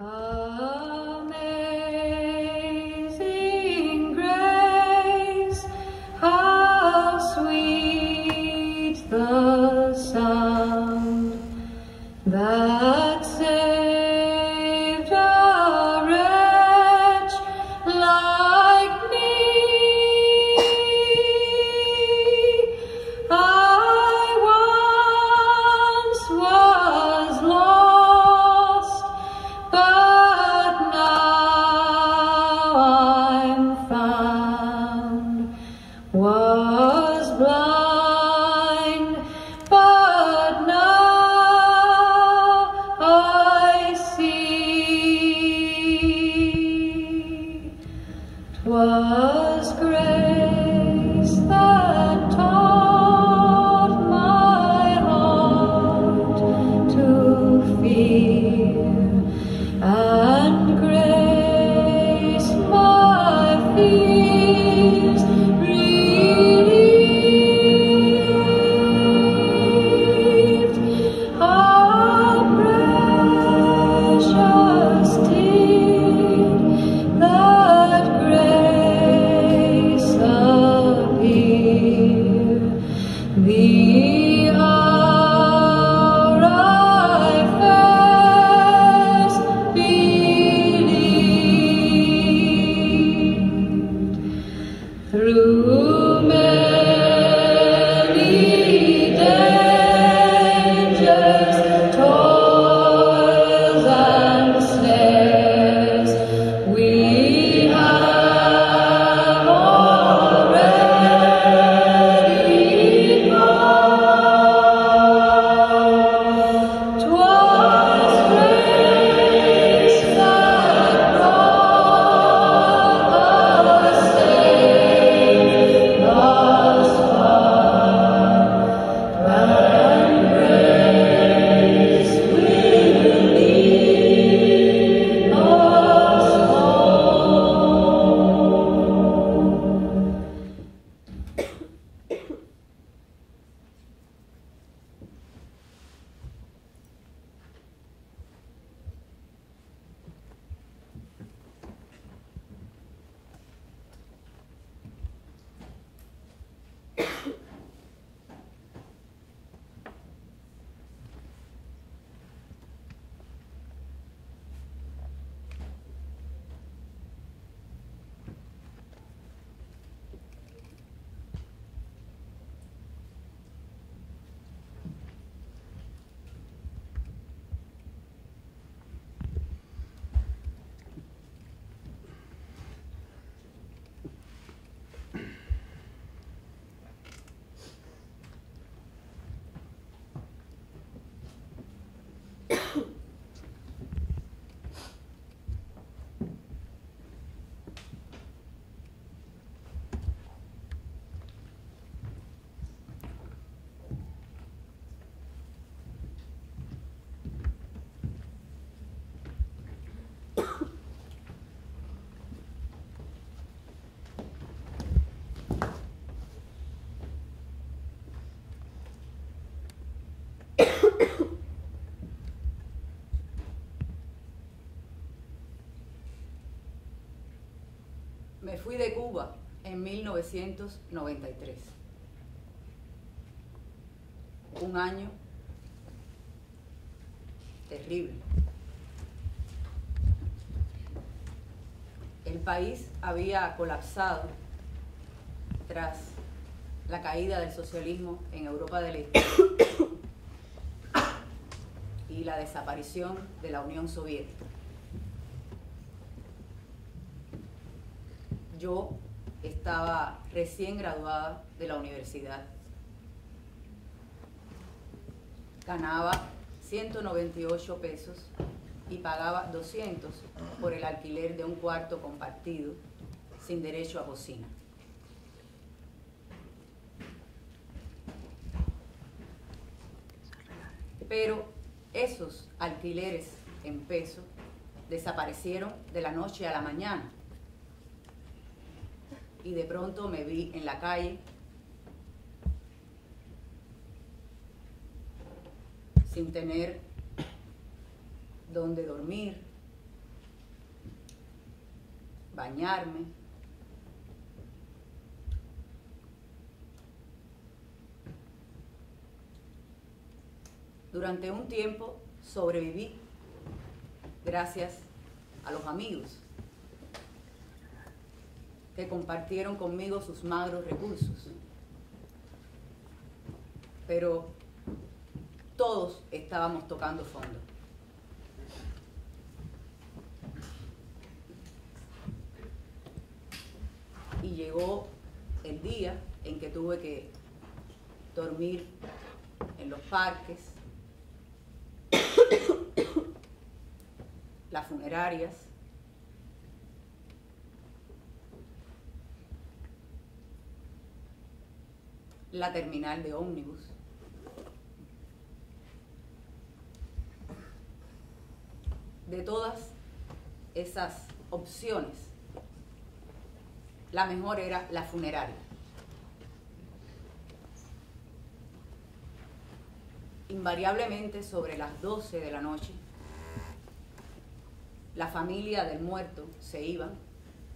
Amazing grace, how sweet the sound that saved a wretch like me. I once was lost, but now I'm found. Was blind, but now I see. 'Twas grace that taught my heart to fear, and grace my fears relieved. How precious did that grace appear, the hour I first believed. Through many dangers, toils, and snares, we have already gone. 'Twas grace that brought us safe thus far, and grace will lead us home. Me fui de Cuba en 1993. Un año terrible. El país había colapsado tras la caída del socialismo en Europa del Este y la desaparición de la Unión Soviética. Yo estaba recién graduada de la universidad. Ganaba 198 pesos y pagaba 200 por el alquiler de un cuarto compartido sin derecho a cocina. Pero esos alquileres en pesos desaparecieron de la noche a la mañana. Y de pronto me vi en la calle sin tener dónde dormir, bañarme. Durante un tiempo sobreviví gracias a los amigos que compartieron conmigo sus magros recursos. Pero todos estábamos tocando fondo. Y llegó el día en que tuve que dormir en los parques, las funerarias, la terminal de ómnibus, de todas esas opciones, la mejor era la funeraria. Invariablemente sobre las 12 de la noche, la familia del muerto se iba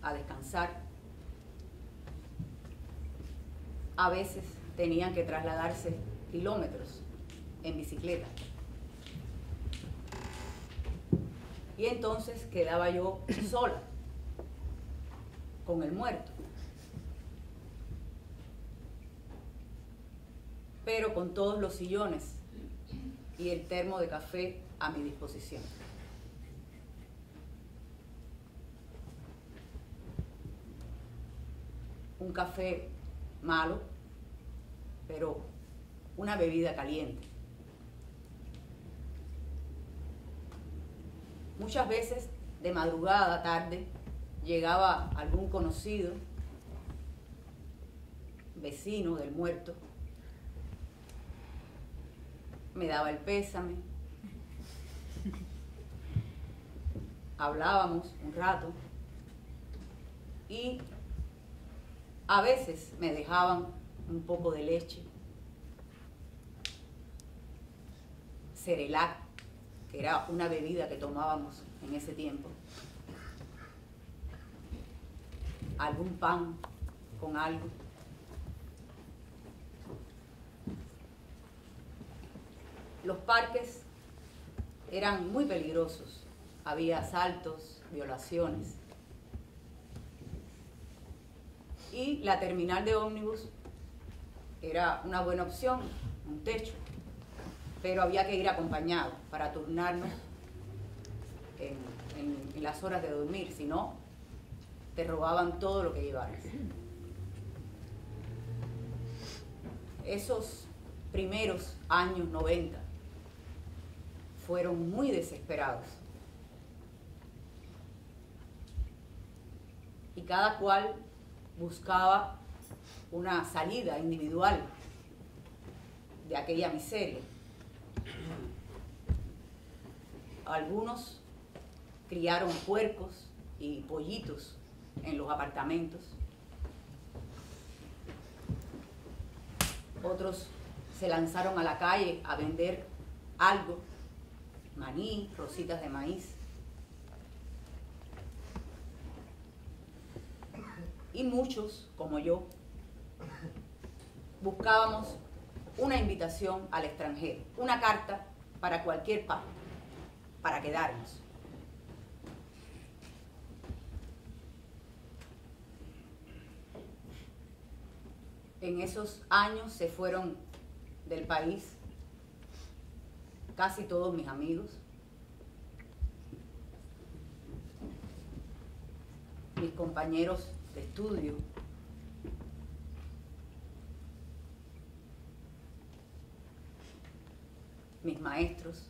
a descansar. A veces tenían que trasladarse kilómetros en bicicleta. Y entonces quedaba yo sola con el muerto, pero con todos los sillones y el termo de café a mi disposición. Un café malo, pero una bebida caliente. Muchas veces, de madrugada, tarde, llegaba algún conocido, vecino del muerto, me daba el pésame, hablábamos un rato y a veces me dejaban un poco de leche, Cerelac, que era una bebida que tomábamos en ese tiempo, algún pan con algo. Los parques eran muy peligrosos, había asaltos, violaciones. Y la terminal de ómnibus era una buena opción, un techo, pero había que ir acompañado para turnarnos en las horas de dormir, si no, te robaban todo lo que llevaras. Esos primeros años 90 fueron muy desesperados. Y cada cual buscaba una salida individual de aquella miseria. Algunos criaron puercos y pollitos en los apartamentos. Otros se lanzaron a la calle a vender algo, maní, rositas de maíz. Y muchos, como yo, buscábamos una invitación al extranjero, una carta para cualquier parte, para quedarnos. En esos años se fueron del país casi todos mis amigos, mis compañeros de estudio, mis maestros.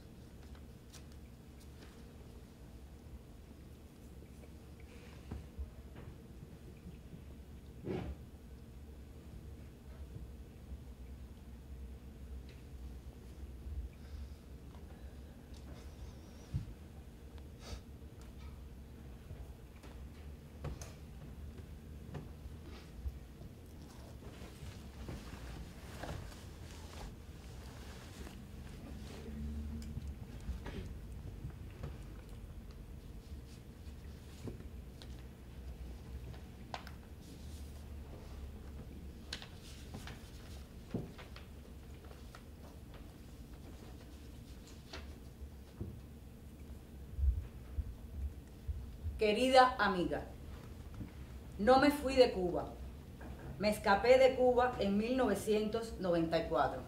Querida amiga, no me fui de Cuba. Me escapé de Cuba en 1994.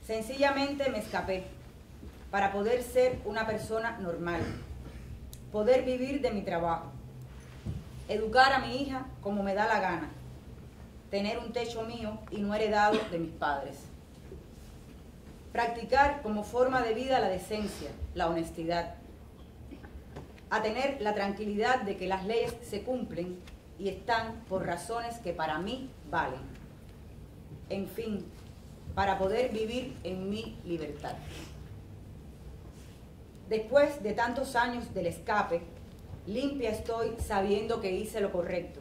Sencillamente me escapé para poder ser una persona normal, poder vivir de mi trabajo, educar a mi hija como me da la gana, tener un techo mío y no heredado de mis padres, practicar como forma de vida la decencia, la honestidad, a tener la tranquilidad de que las leyes se cumplen y están por razones que para mí valen. En fin, para poder vivir en mi libertad. Después de tantos años del escape, limpia estoy sabiendo que hice lo correcto.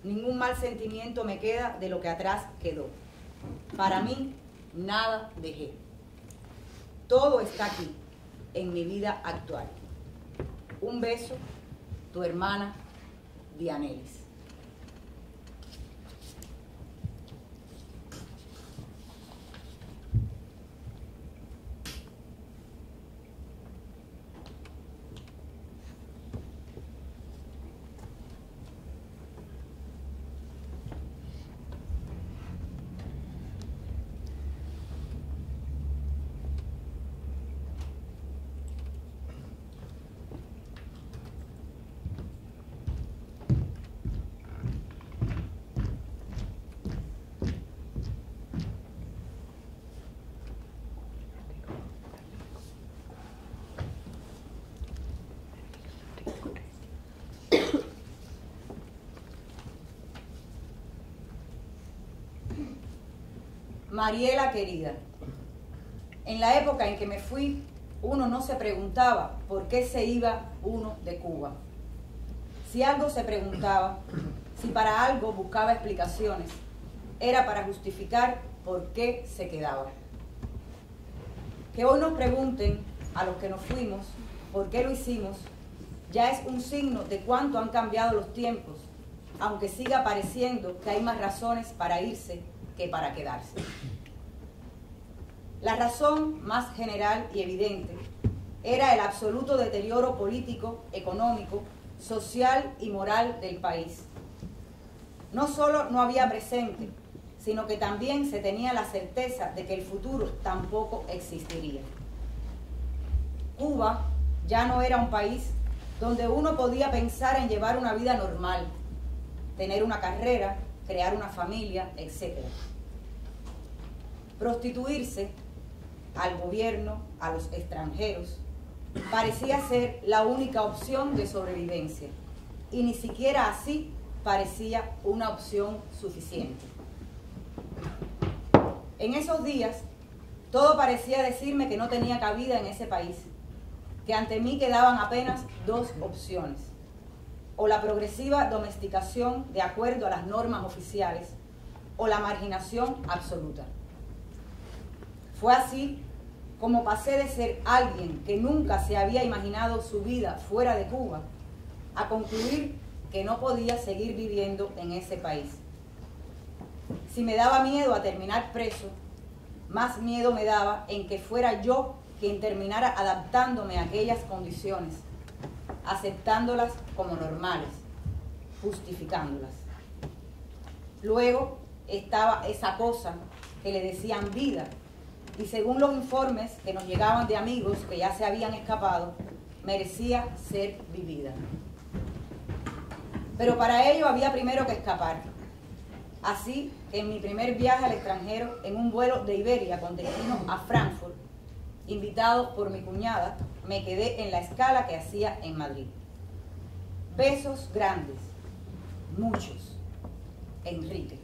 Ningún mal sentimiento me queda de lo que atrás quedó. Para mí, nada dejé. Todo está aquí, en mi vida actual. Un beso, tu hermana Dianelis. Mariela querida, en la época en que me fui, uno no se preguntaba por qué se iba uno de Cuba. Si algo se preguntaba, si para algo buscaba explicaciones, era para justificar por qué se quedaba. Que hoy nos pregunten a los que nos fuimos por qué lo hicimos, ya es un signo de cuánto han cambiado los tiempos, aunque siga pareciendo que hay más razones para irse que para quedarse. La razón más general y evidente era el absoluto deterioro político, económico, social y moral del país. No solo no había presente, sino que también se tenía la certeza de que el futuro tampoco existiría. Cuba ya no era un país donde uno podía pensar en llevar una vida normal, tener una carrera, crear una familia, etc. Prostituirse al gobierno, a los extranjeros, parecía ser la única opción de sobrevivencia, y ni siquiera así parecía una opción suficiente. En esos días, todo parecía decirme que no tenía cabida en ese país, que ante mí quedaban apenas dos opciones: o la progresiva domesticación de acuerdo a las normas oficiales, o la marginación absoluta. Fue así como pasé de ser alguien que nunca se había imaginado su vida fuera de Cuba, a concluir que no podía seguir viviendo en ese país. Si me daba miedo a terminar preso, más miedo me daba en que fuera yo quien terminara adaptándome a aquellas condiciones, aceptándolas como normales, justificándolas. Luego estaba esa cosa que le decían vida, y según los informes que nos llegaban de amigos que ya se habían escapado, merecía ser vivida. Pero para ello había primero que escapar. Así que en mi primer viaje al extranjero, en un vuelo de Iberia con destino a Frankfurt, invitado por mi cuñada, me quedé en la escala que hacía en Madrid. Besos grandes, muchos. Enrique.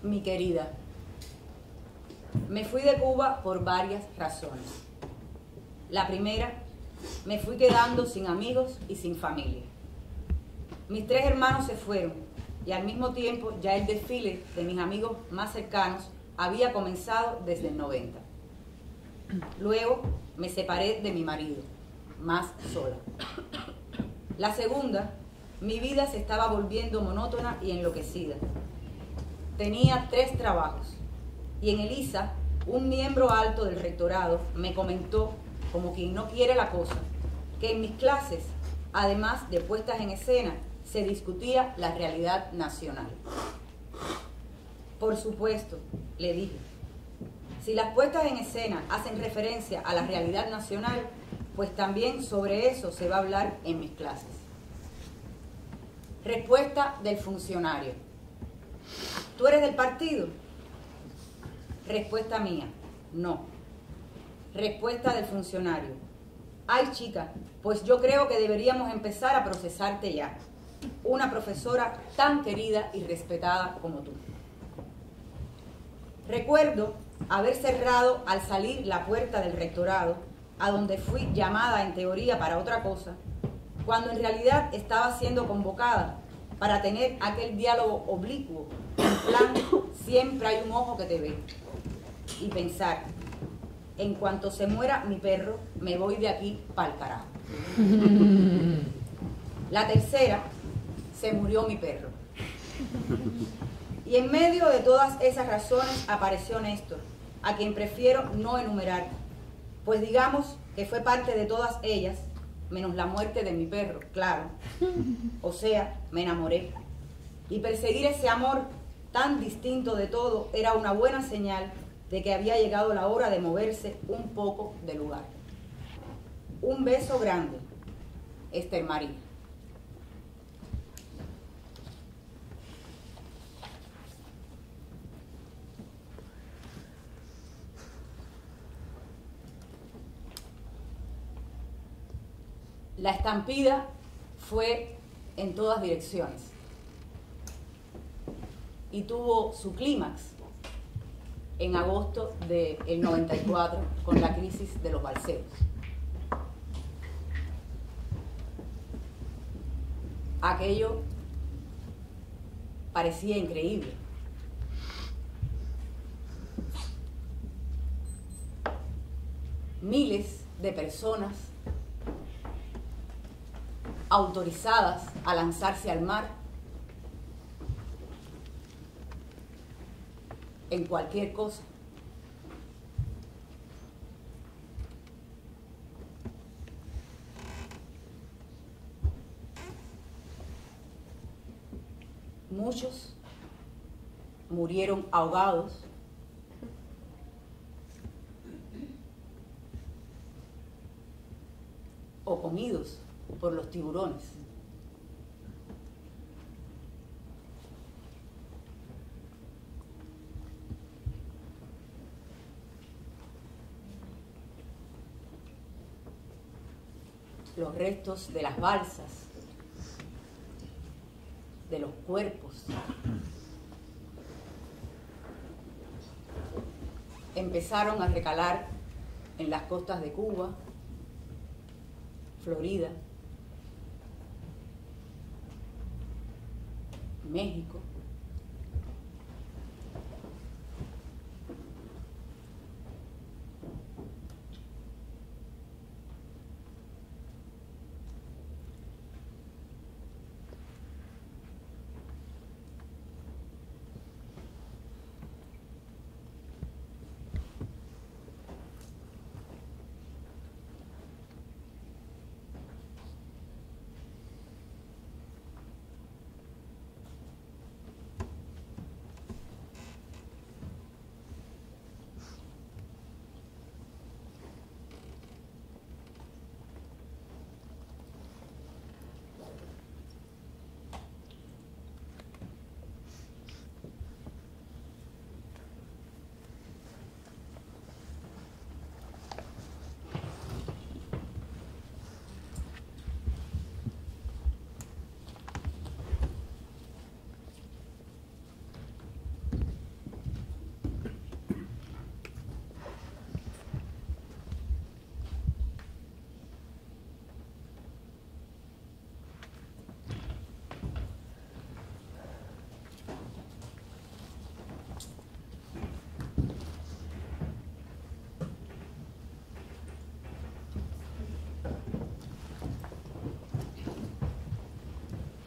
Mi querida, Me fui de Cuba por varias razones. La primera, me fui quedando sin amigos y sin familia. Mis 3 hermanos se fueron y al mismo tiempo ya el desfile de mis amigos más cercanos había comenzado desde el 90. Luego me separé de mi marido, más sola. La segunda, mi vida se estaba volviendo monótona y enloquecida. Tenía 3 trabajos y en Elisa, un miembro alto del rectorado me comentó, como quien no quiere la cosa, que en mis clases, además de puestas en escena, se discutía la realidad nacional. Por supuesto, le dije, si las puestas en escena hacen referencia a la realidad nacional, pues también sobre eso se va a hablar en mis clases. Respuesta del funcionario. ¿Tú eres del partido? Respuesta mía, no. Respuesta del funcionario. Ay, chica, pues yo creo que deberíamos empezar a procesarte ya. Una profesora tan querida y respetada como tú. Recuerdo haber cerrado al salir la puerta del rectorado, a donde fui llamada en teoría para otra cosa, cuando en realidad estaba siendo convocada para tener aquel diálogo oblicuo, en plan, siempre hay un ojo que te ve. Y pensar, en cuanto se muera mi perro, me voy de aquí pa'l carajo. La tercera, se murió mi perro. Y en medio de todas esas razones apareció Néstor, a quien prefiero no enumerar, pues digamos que fue parte de todas ellas, menos la muerte de mi perro, claro. O sea, me enamoré. Y perseguir ese amor tan distinto de todo era una buena señal de que había llegado la hora de moverse un poco de lugar. Un beso grande, Esther María. La estampida fue en todas direcciones y tuvo su clímax en agosto del 94 con la crisis de los balseros. Aquello parecía increíble. Miles de personas autorizadas a lanzarse al mar en cualquier cosa. Muchos murieron ahogados o comidos por los tiburones. Los restos de las balsas, de los cuerpos, empezaron a recalar en las costas de Cuba, Florida, México,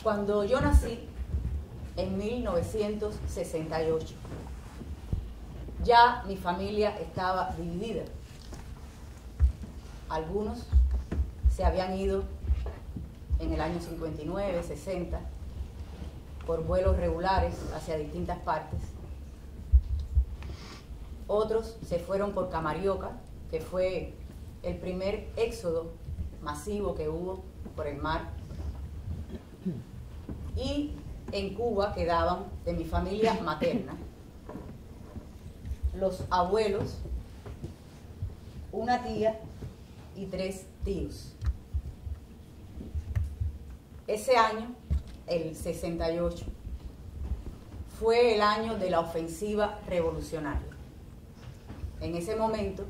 Cuando yo nací, en 1968, ya mi familia estaba dividida. Algunos se habían ido en el año 59, 60, por vuelos regulares hacia distintas partes. Otros se fueron por Camarioca, que fue el primer éxodo masivo que hubo por el mar. Y en Cuba quedaban, de mi familia materna, los abuelos, una tía y 3 tíos. Ese año, el 68, fue el año de la ofensiva revolucionaria. En ese momento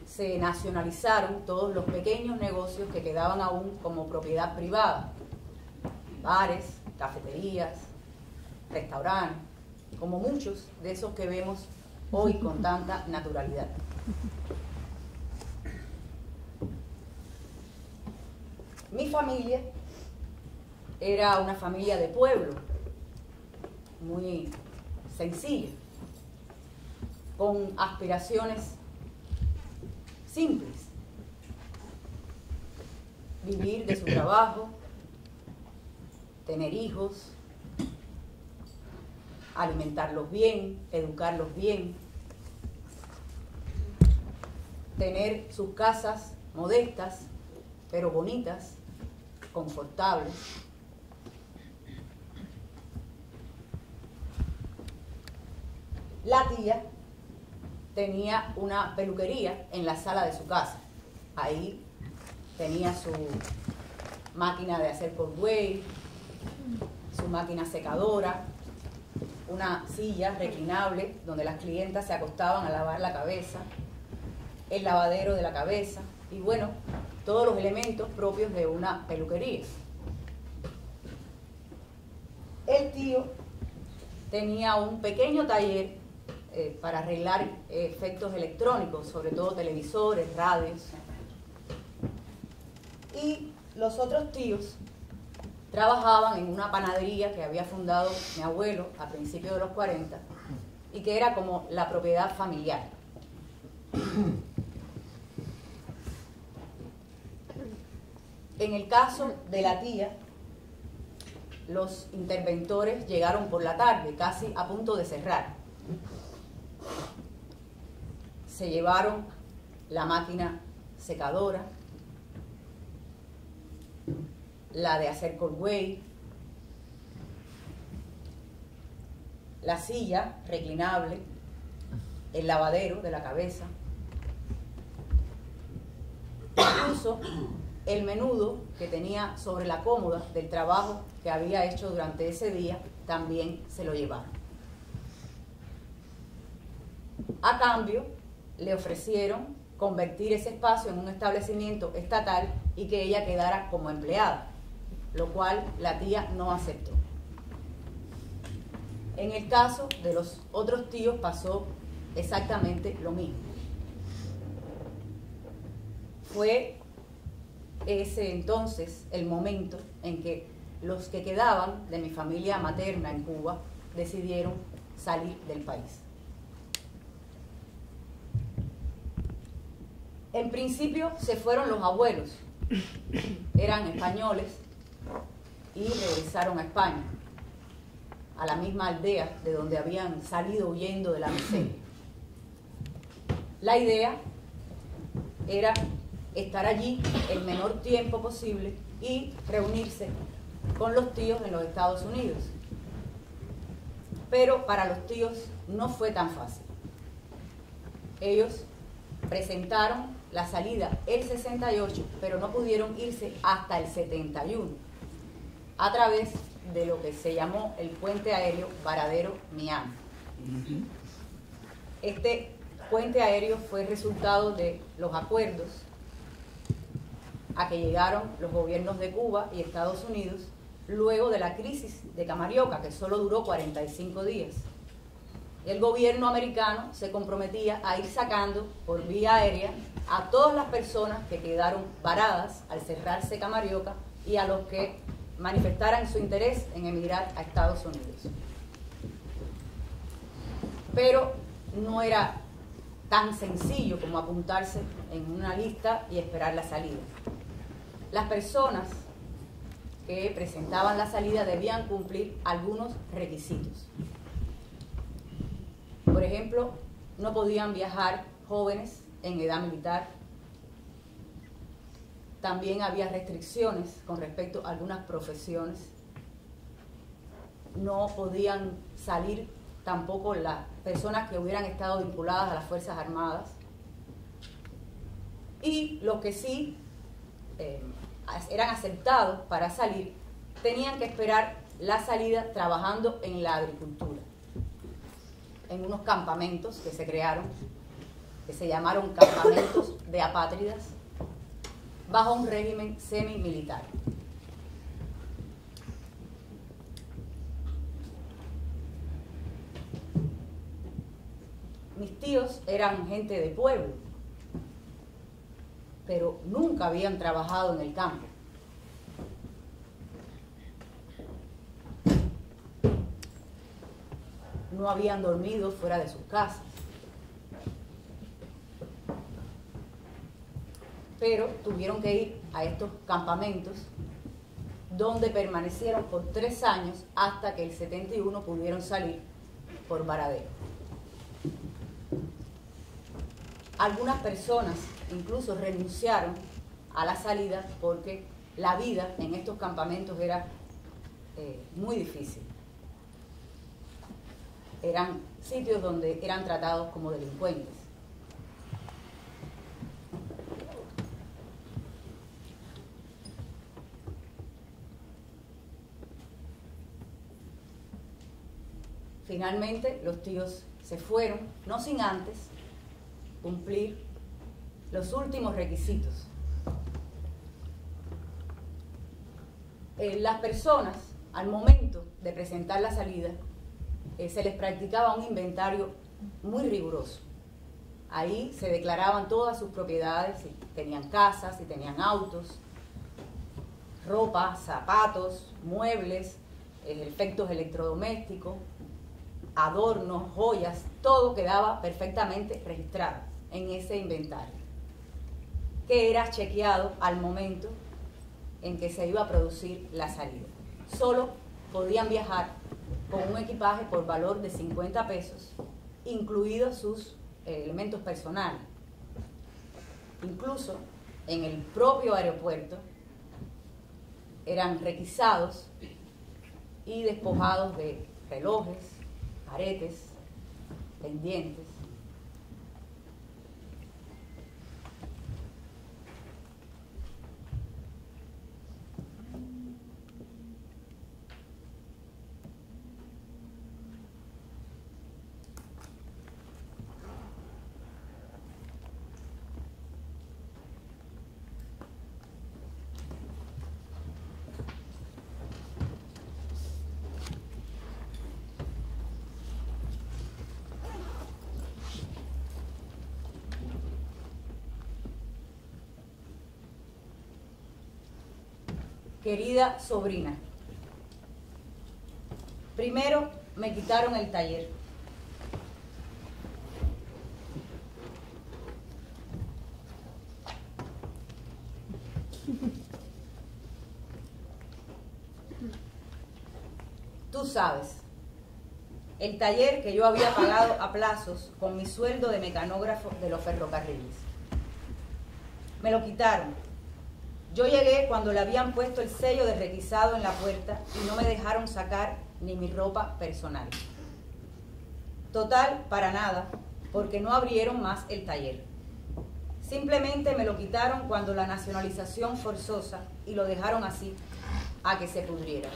se nacionalizaron todos los pequeños negocios que quedaban aún como propiedad privada: bares, cafeterías, restaurantes, como muchos de esos que vemos hoy con tanta naturalidad. Mi familia era una familia de pueblo, muy sencilla, con aspiraciones simples: vivir de su trabajo, tener hijos, alimentarlos bien, educarlos bien, tener sus casas modestas, pero bonitas, confortables. La tía tenía una peluquería en la sala de su casa. Ahí tenía su máquina de hacer cornhuey, su máquina secadora, una silla reclinable donde las clientas se acostaban a lavar la cabeza, el lavadero de la cabeza y, bueno, todos los elementos propios de una peluquería. El tío tenía un pequeño taller para arreglar efectos electrónicos, sobre todo televisores, radios. Y los otros tíos trabajaban en una panadería que había fundado mi abuelo a principios de los 40 y que era como la propiedad familiar. En el caso de la tía, los interventores llegaron por la tarde, casi a punto de cerrar. Se llevaron la máquina secadora, la de hacer cornhuey, la silla reclinable, el lavadero de la cabeza, incluso el menudo que tenía sobre la cómoda del trabajo que había hecho durante ese día, también se lo llevaron. A cambio, le ofrecieron convertir ese espacio en un establecimiento estatal y que ella quedara como empleada, lo cual la tía no aceptó. En el caso de los otros tíos pasó exactamente lo mismo. Fue ese entonces el momento en que los que quedaban de mi familia materna en Cuba decidieron salir del país. En principio se fueron los abuelos, eran españoles y regresaron a España, a la misma aldea de donde habían salido huyendo de la miseria. La idea era estar allí el menor tiempo posible y reunirse con los tíos en los Estados Unidos. Pero para los tíos no fue tan fácil. Ellos presentaron la salida el 68, pero no pudieron irse hasta el 71, a través de lo que se llamó el puente aéreo Varadero-Miami. Este puente aéreo fue resultado de los acuerdos a que llegaron los gobiernos de Cuba y Estados Unidos luego de la crisis de Camarioca, que solo duró 45 días. El gobierno americano se comprometía a ir sacando por vía aérea a todas las personas que quedaron varadas al cerrarse Camarioca y a los que manifestaran su interés en emigrar a Estados Unidos. Pero no era tan sencillo como apuntarse en una lista y esperar la salida. Las personas que presentaban la salida debían cumplir algunos requisitos. Por ejemplo, no podían viajar jóvenes en edad militar. También había restricciones con respecto a algunas profesiones. No podían salir tampoco las personas que hubieran estado vinculadas a las Fuerzas Armadas. Y los que sí eran aceptados para salir, tenían que esperar la salida trabajando en la agricultura, en unos campamentos que se crearon, que se llamaron campamentos de apátridas, bajo un régimen semimilitar. Mis tíos eran gente de pueblo, pero nunca habían trabajado en el campo. No habían dormido fuera de sus casas. Pero tuvieron que ir a estos campamentos, donde permanecieron por 3 años hasta que el 71 pudieron salir por Varadero. Algunas personas incluso renunciaron a la salida porque la vida en estos campamentos era muy difícil. Eran sitios donde eran tratados como delincuentes. Finalmente, los tíos se fueron, no sin antes cumplir los últimos requisitos. Las personas, al momento de presentar la salida, se les practicaba un inventario muy riguroso. Ahí se declaraban todas sus propiedades, si tenían casas, si tenían autos, ropa, zapatos, muebles, efectos electrodomésticos, adornos, joyas, todo quedaba perfectamente registrado en ese inventario, que era chequeado al momento en que se iba a producir la salida. Solo podían viajar con un equipaje por valor de 50 pesos, incluidos sus elementos personales. Incluso en el propio aeropuerto eran requisados y despojados de relojes, aretes, pendientes. Querida sobrina, primero me quitaron el taller. Tú sabes, el taller que yo había pagado a plazos con mi sueldo de mecanógrafo de los ferrocarriles. Me lo quitaron. Yo llegué cuando le habían puesto el sello de requisado en la puerta y no me dejaron sacar ni mi ropa personal. Total, para nada, porque no abrieron más el taller. Simplemente me lo quitaron cuando la nacionalización forzosa y lo dejaron así, a que se pudriera.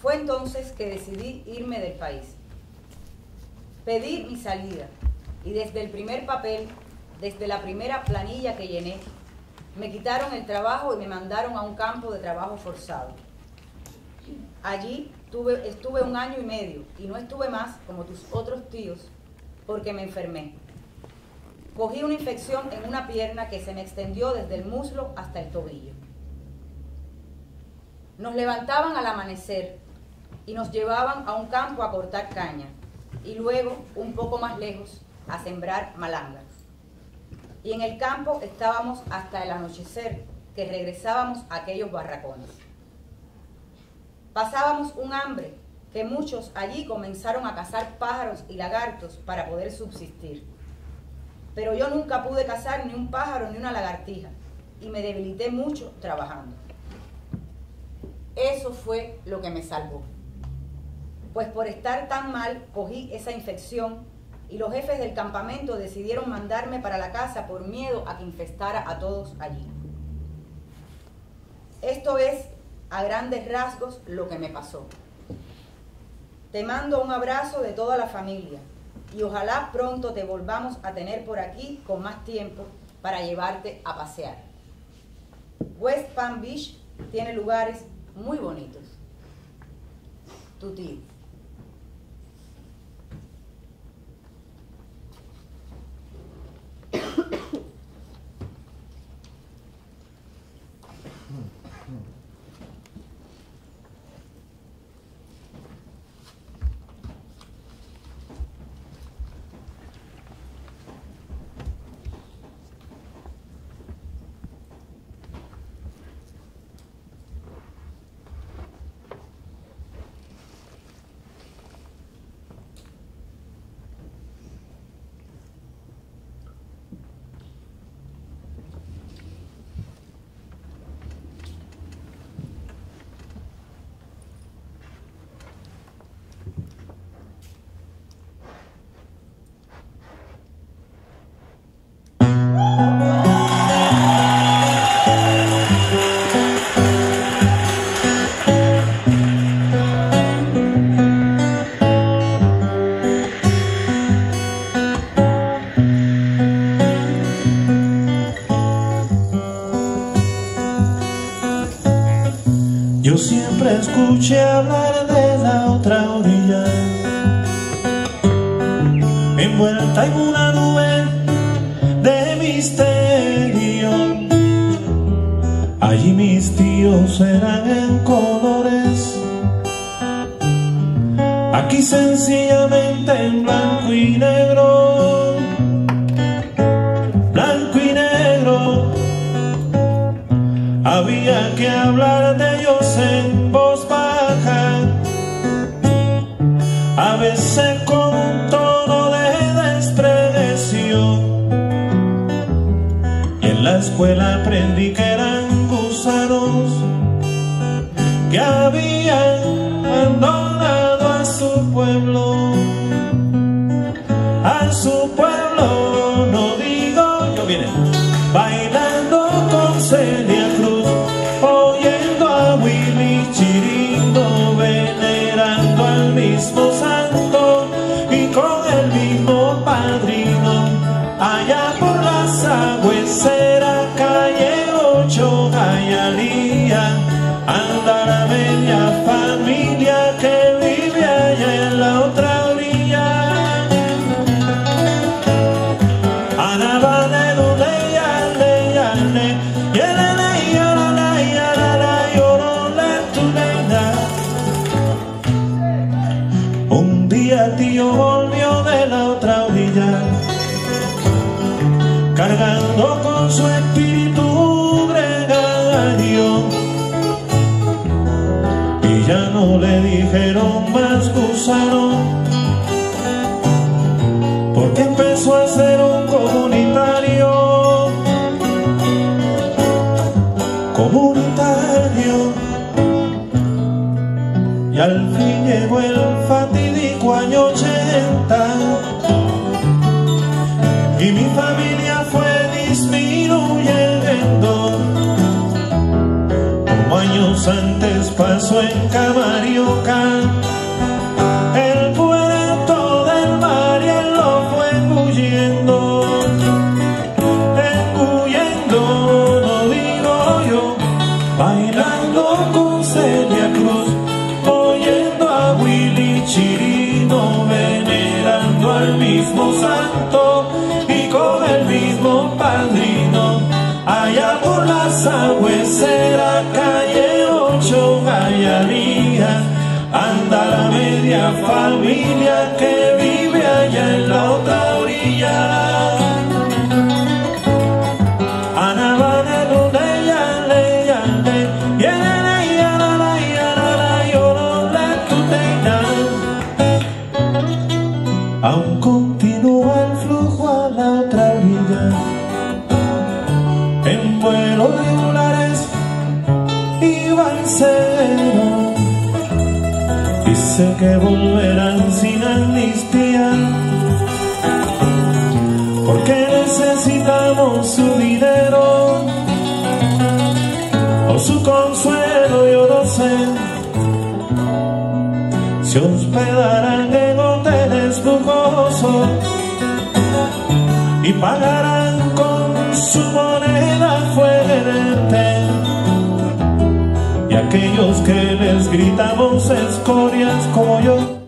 Fue entonces que decidí irme del país. Pedí mi salida y desde el primer papel, desde la primera planilla que llené, me quitaron el trabajo y me mandaron a un campo de trabajo forzado. Allí estuve 1 año y medio y no estuve más como tus otros tíos porque me enfermé. Cogí una infección en una pierna que se me extendió desde el muslo hasta el tobillo. Nos levantaban al amanecer y nos llevaban a un campo a cortar caña y luego, un poco más lejos, a sembrar malanga. Y en el campo estábamos hasta el anochecer, que regresábamos a aquellos barracones. Pasábamos un hambre que muchos allí comenzaron a cazar pájaros y lagartos para poder subsistir. Pero yo nunca pude cazar ni un pájaro ni una lagartija y me debilité mucho trabajando. Eso fue lo que me salvó. Pues por estar tan mal cogí esa infección y los jefes del campamento decidieron mandarme para la casa por miedo a que infestara a todos allí. Esto es, a grandes rasgos, lo que me pasó. Te mando un abrazo de toda la familia y ojalá pronto te volvamos a tener por aquí con más tiempo para llevarte a pasear. West Palm Beach tiene lugares muy bonitos. Tu tío. Yo siempre escuché hablar de la otra orilla, envuelta en una nube de misterio. Allí mis tíos eran en colores, aquí sencillamente en blanco y negro. Blanco y negro. Había que hablar de ellos en voz baja, a veces con un tono de desprecio. Y en la escuela aprendí que eran gusanos que habían abandonado a su pueblo. A su pueblo, no digo yo, viene bailando con Celia Cruz, oyendo a Willy Chirindo, venerando al mismo santo y con el mismo padrino. Allá por la Sagüesera, calle 8, Jayalía, anda la bella familia que vive allá en la otra orilla. Un día el tío volvió de la otra orilla, cargando con su espíritu gregario, y ya no le dijeron más gusano, porque empezó a ser un comunitario. Y al fin llegó el fatídico año 80 y mi familia fue disminuyendo, como años antes pasó en Camarioca. El puerto del mar y él lo fue engullendo, no digo yo, bailando con Celia Cruz, oyendo a Willy Chirino, venerando al mismo santo y con el mismo padrino. Allá por la Sagüesera, calle 8, lejanía anda la media familia que vive allá en la otra orilla. Aún continúa el flujo a la otra orilla, en vuelos regulares y balseros. Dice que volverán sin amnistía, porque necesitamos su dinero o su consuelo, yo no sé. Se hospedarán en hoteles lujosos y pagarán con su moneda fuerte. Y aquellos que les gritamos escorias como yo,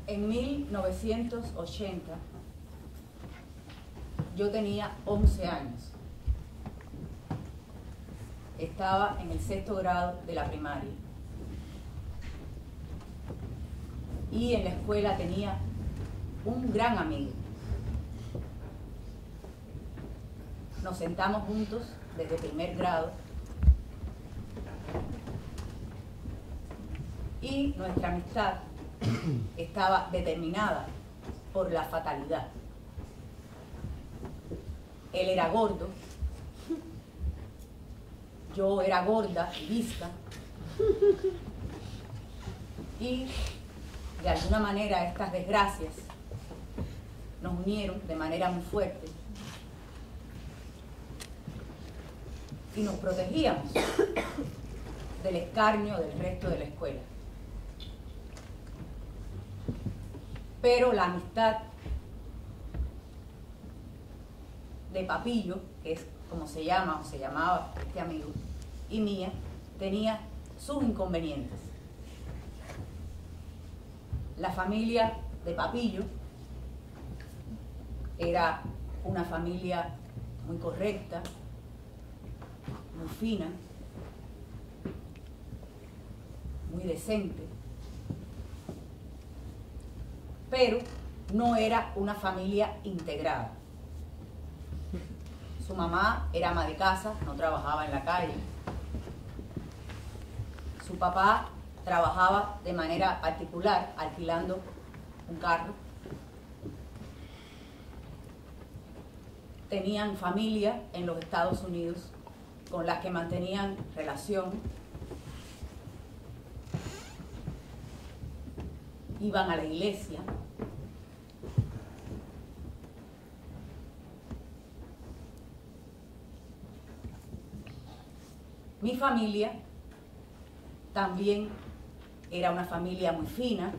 en 1980 yo tenía 11 años. Estaba en el 6º grado de la primaria. Y en la escuela tenía un gran amigo. Nos sentamos juntos desde primer grado. Y nuestra amistad estaba determinada por la fatalidad. Él era gordo, yo era gorda y visca, y de alguna manera estas desgracias nos unieron de manera muy fuerte y nos protegíamos del escarnio del resto de la escuela. Pero la amistad de Papillo, que es como se llama o se llamaba este amigo, y mía, tenía sus inconvenientes. La familia de Papillo era una familia muy correcta, muy fina, muy decente, pero no era una familia integrada. Su mamá era ama de casa, no trabajaba en la calle. Su papá trabajaba de manera particular, alquilando un carro. Tenían familia en los Estados Unidos con las que mantenían relación. Iban a la iglesia. Mi familia también era una familia muy fina,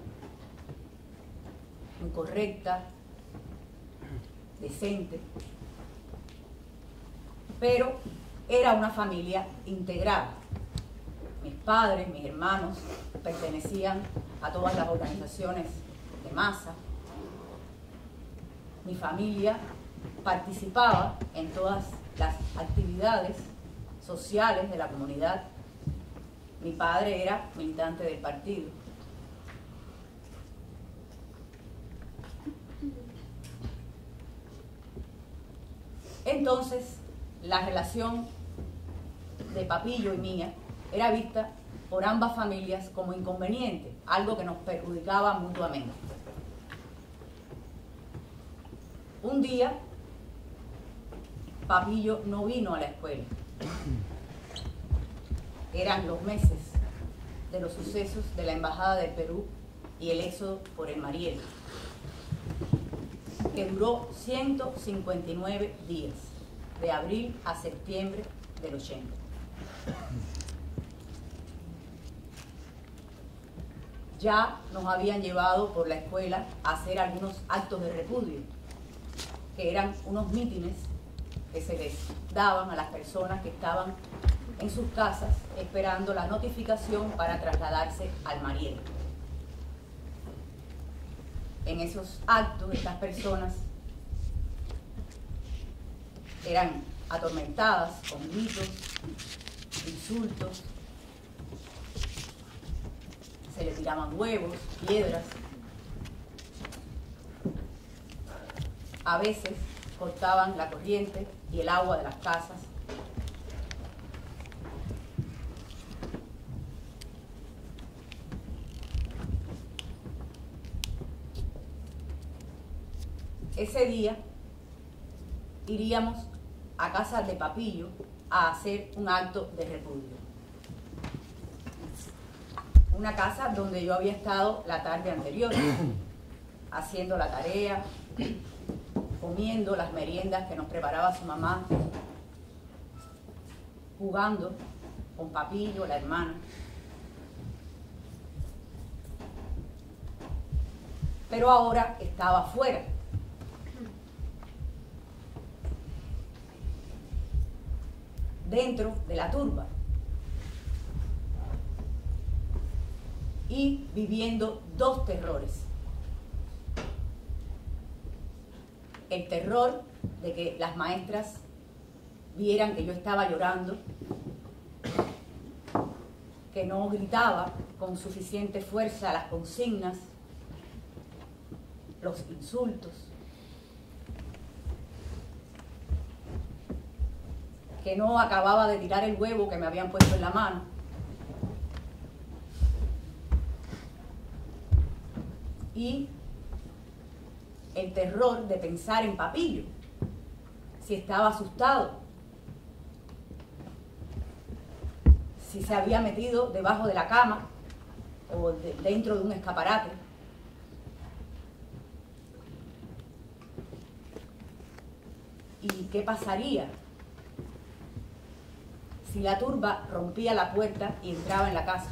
muy correcta, decente, pero era una familia integrada. Mis padres, mis hermanos pertenecían a todas las organizaciones de masa. Mi familia participaba en todas las actividades sociales de la comunidad. Mi padre era militante del partido. Entonces, la relación de Papillo y mía era vista por ambas familias como inconveniente, algo que nos perjudicaba mutuamente. Un día, Papillo no vino a la escuela eran los meses de los sucesos de la Embajada del Perú y el éxodo por el Mariel, que duró 159 días, de abril a septiembre del 80. Ya nos habían llevado por la escuela a hacer algunos actos de repudio, que eran unos mítines que se les daban a las personas que estaban en sus casas esperando la notificación para trasladarse al Mariel. En esos actos, estas personas eran atormentadas con gritos, insultos, se les tiraban huevos, piedras. A veces cortaban la corriente y el agua de las casas. Ese día iríamos a casa de Papillo a hacer un acto de repudio. Una casa donde yo había estado la tarde anterior, haciendo la tarea, comiendo las meriendas que nos preparaba su mamá, jugando con Papillo, la hermana. Pero ahora estaba afuera. Dentro de la turba y viviendo dos terrores: el terror de que las maestras vieran que yo estaba llorando, que no gritaba con suficiente fuerza las consignas, los insultos, que no acababa de tirar el huevo que me habían puesto en la mano. Y el terror de pensar en Papillo, si estaba asustado, si se había metido debajo de la cama o dentro de un escaparate. ¿Y qué pasaría si la turba rompía la puerta y entraba en la casa?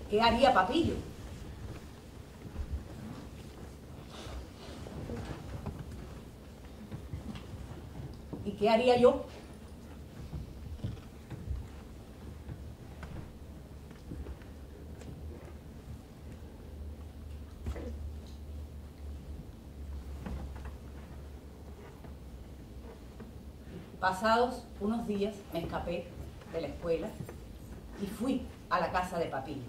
¿Qué haría Papillo? ¿Y qué haría yo? Pasados unos días me escapé de la escuela y fui a la casa de Papillo,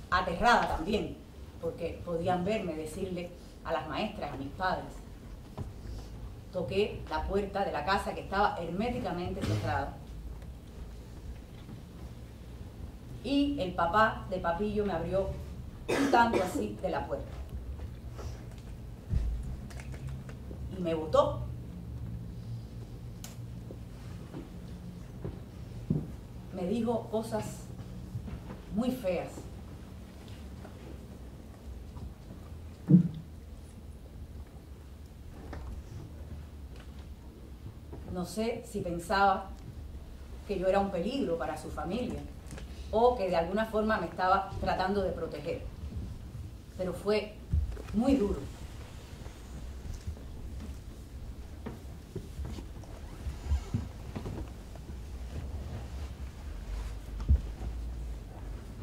aterrada también, porque podían verme decirle a las maestras, a mis padres. Toqué la puerta de la casa, que estaba herméticamente cerrada, y el papá de Papillo me abrió un tanto así de la puerta y me botó. Me dijo cosas muy feas. No sé si pensaba que yo era un peligro para su familia o que de alguna forma me estaba tratando de proteger. Pero fue muy duro.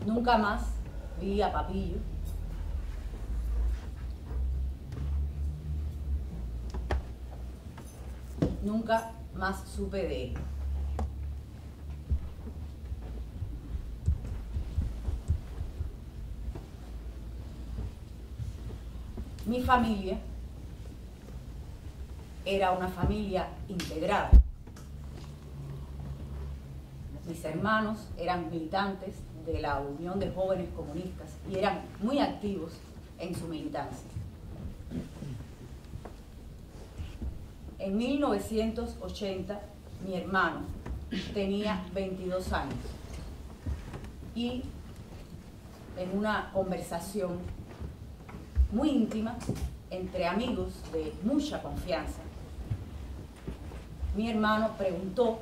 Nunca más vi a Papillo. Nunca más supe de él. Mi familia era una familia integrada. Mis hermanos eran militantes de la Unión de Jóvenes Comunistas y eran muy activos en su militancia. En 1980 mi hermano tenía 22 años y en una conversación muy íntima entre amigos de mucha confianza, mi hermano preguntó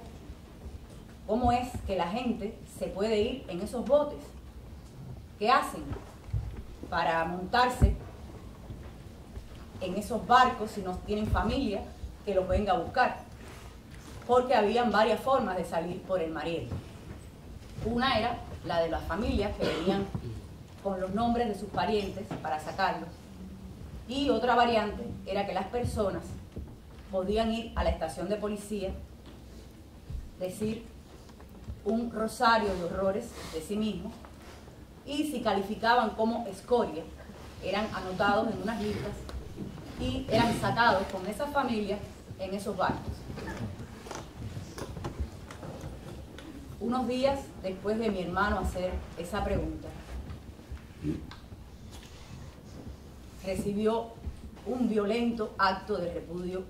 cómo es que la gente se puede ir en esos botes. ¿Qué hacen para montarse en esos barcos si no tienen familia que los venga a buscar? Porque habían varias formas de salir por el Mariel. Una era la de las familias que venían con los nombres de sus parientes para sacarlos. Y otra variante era que las personas podían ir a la estación de policía, decir un rosario de horrores de sí mismos, y si calificaban como escoria, eran anotados en unas listas y eran sacados con esas familias en esos barcos. Unos días después de mi hermano hacer esa pregunta, recibió un violento acto de repudio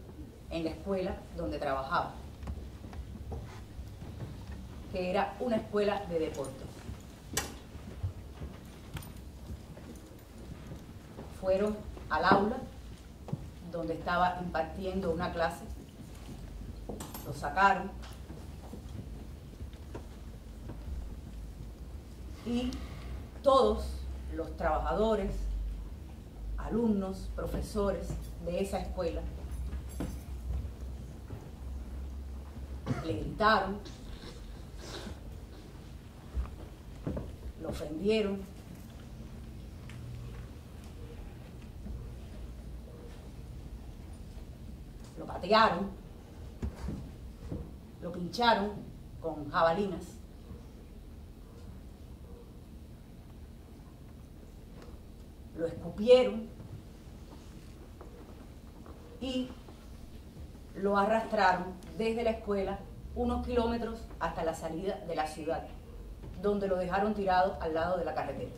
en la escuela donde trabajaba, que era una escuela de deportes. Fueron al aula donde estaba impartiendo una clase, lo sacaron y todos los trabajadores, alumnos, profesores de esa escuela le gritaron, lo ofendieron, lo patearon, lo pincharon con jabalinas, lo escupieron y lo arrastraron desde la escuela unos kilómetros hasta la salida de la ciudad, donde lo dejaron tirado al lado de la carretera.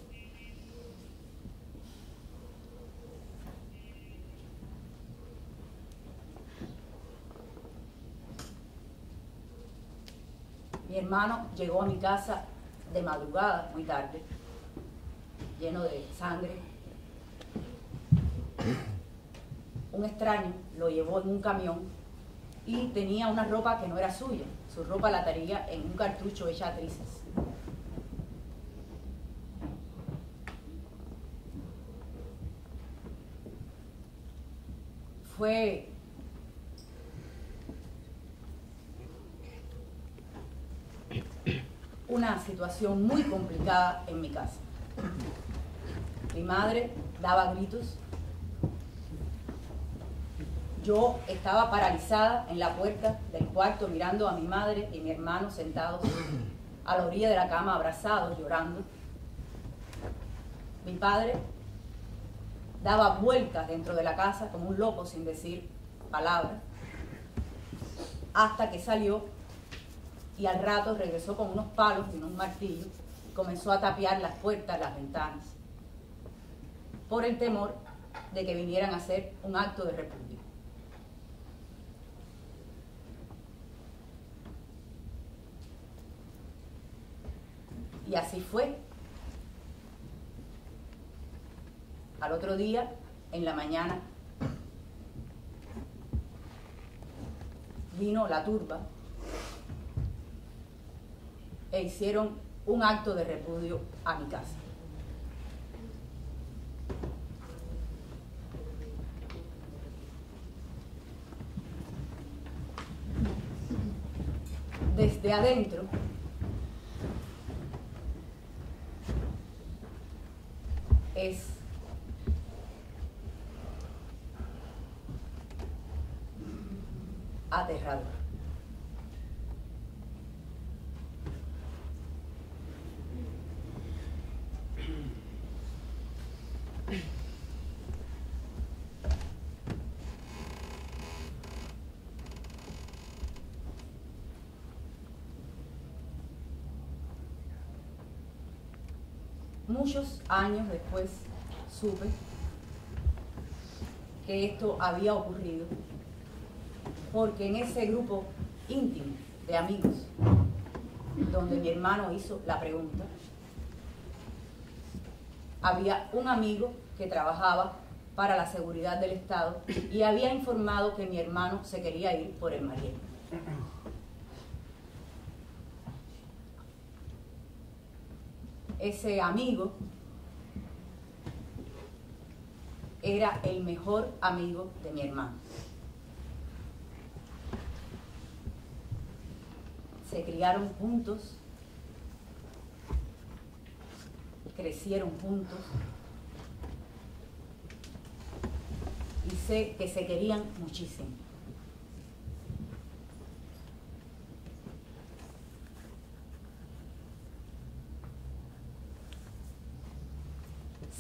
Mi hermano llegó a mi casa de madrugada, muy tarde, lleno de sangre. Un extraño lo llevó en un camión y tenía una ropa que no era suya. Su ropa la traía en un cartucho hecha a trizas. Fue una situación muy complicada en mi casa. Mi madre daba gritos. Yo estaba paralizada en la puerta del cuarto mirando a mi madre y mi hermano sentados a la orilla de la cama, abrazados, llorando. Mi padre daba vueltas dentro de la casa como un loco sin decir palabra, hasta que salió y al rato regresó con unos palos y unos martillos y comenzó a tapiar las puertas, las ventanas, por el temor de que vinieran a hacer un acto de repudio. Y así fue. Al otro día, en la mañana, vino la turba e hicieron un acto de repudio a mi casa. Desde adentro, es aterrador. Muchos años después supe que esto había ocurrido porque en ese grupo íntimo de amigos, donde mi hermano hizo la pregunta, había un amigo que trabajaba para la seguridad del Estado y había informado que mi hermano se quería ir por el Mariel. Ese amigo era el mejor amigo de mi hermano. Se criaron juntos, crecieron juntos y sé que se querían muchísimo.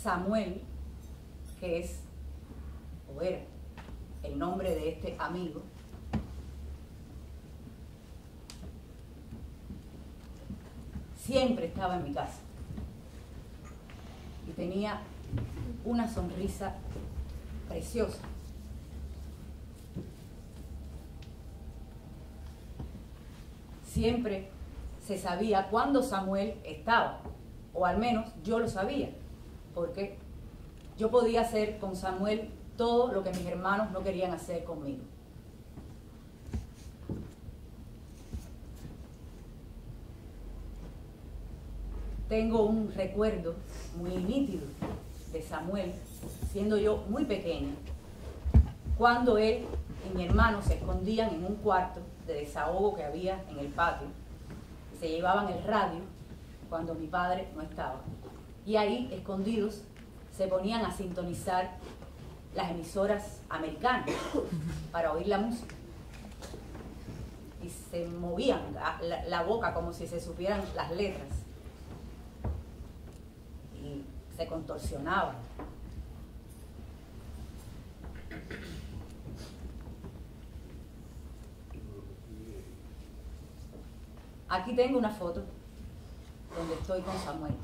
Samuel, que es o era el nombre de este amigo, siempre estaba en mi casa y tenía una sonrisa preciosa. Siempre se sabía cuándo Samuel estaba, o al menos yo lo sabía, porque yo podía hacer con Samuel todo lo que mis hermanos no querían hacer conmigo. Tengo un recuerdo muy nítido de Samuel, siendo yo muy pequeña, cuando él y mi hermano se escondían en un cuarto de desahogo que había en el patio, se llevaban el radio cuando mi padre no estaba, y ahí, escondidos, se ponían a sintonizar las emisoras americanas para oír la música. Y se movían la boca como si se supieran las letras. Y se contorsionaban. Aquí tengo una foto donde estoy con Samuel.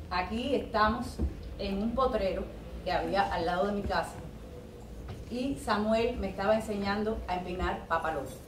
Aquí estamos en un potrero que había al lado de mi casa y Samuel me estaba enseñando a empinar papalotes.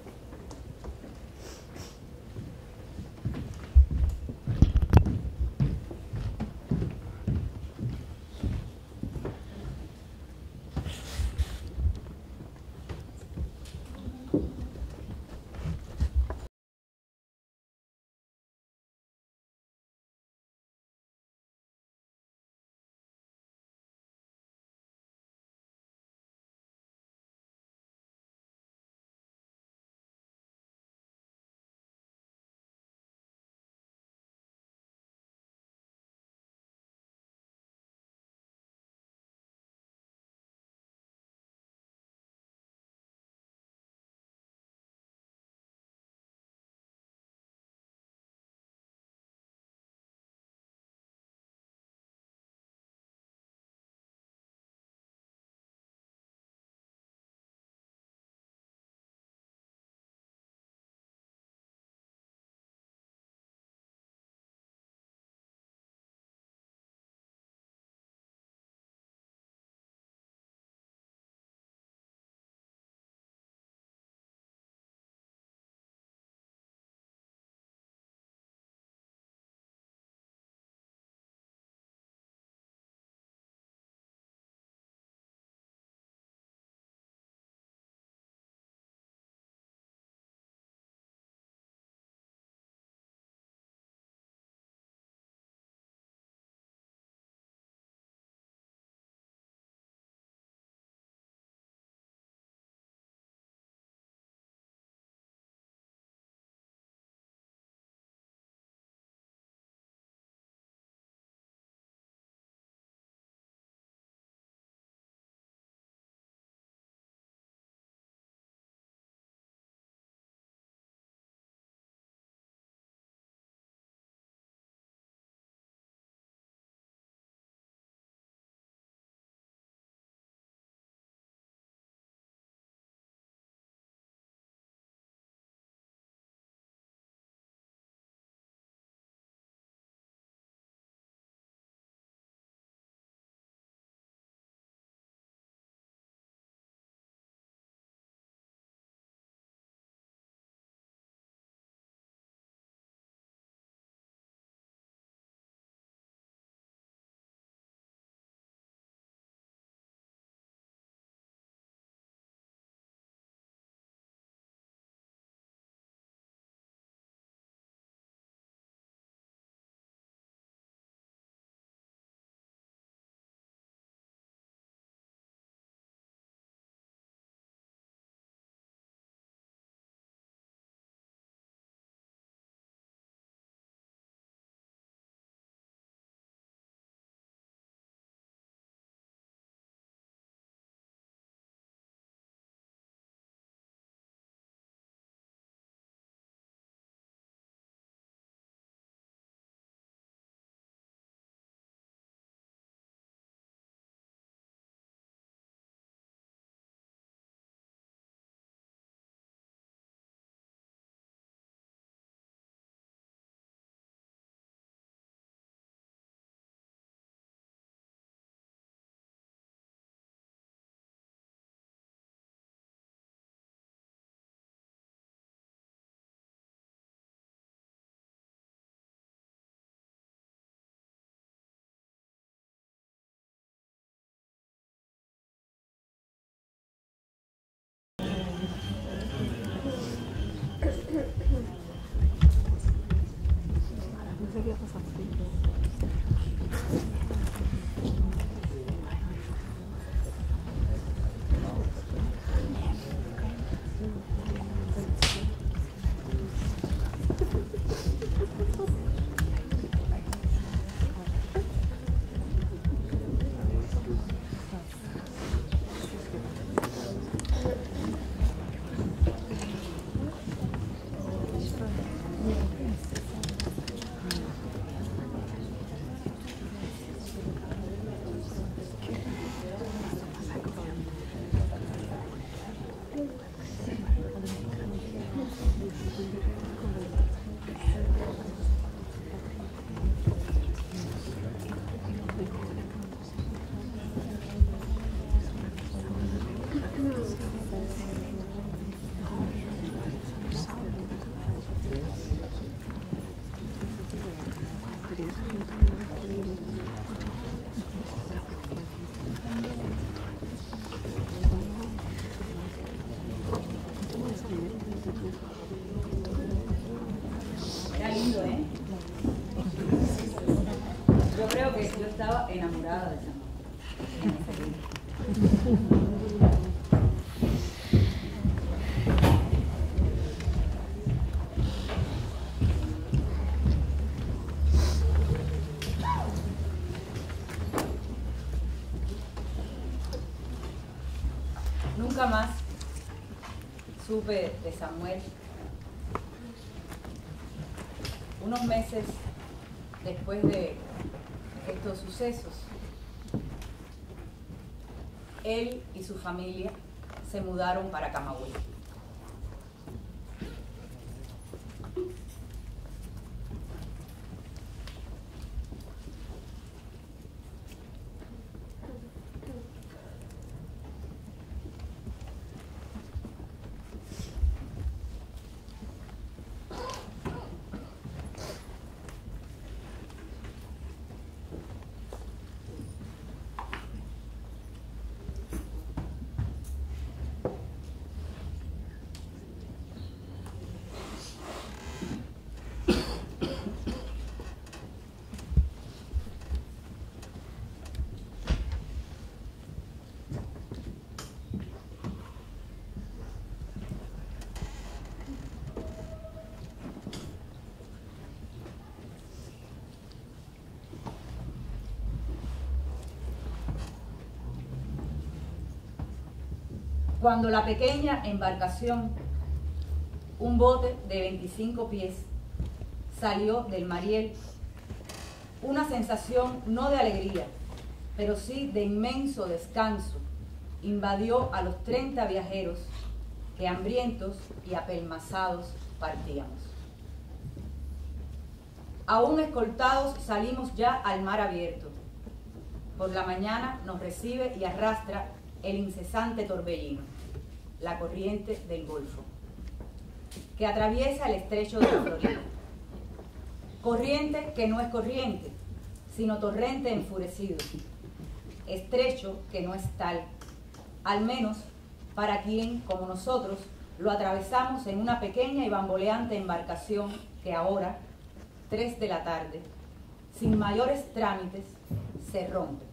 Nunca más supe de Samuel. Unos meses después de estos sucesos, él y su familia se mudaron para Camagüey. Cuando la pequeña embarcación, un bote de 25 pies, salió del Mariel, una sensación no de alegría, pero sí de inmenso descanso, invadió a los 30 viajeros que hambrientos y apelmazados partíamos. Aún escoltados salimos ya al mar abierto. Por la mañana nos recibe y arrastra el incesante torbellino, la corriente del Golfo, que atraviesa el estrecho de la Florida. Corriente que no es corriente, sino torrente enfurecido. Estrecho que no es tal, al menos para quien, como nosotros, lo atravesamos en una pequeña y bamboleante embarcación que ahora, 3 de la tarde, sin mayores trámites, se rompe.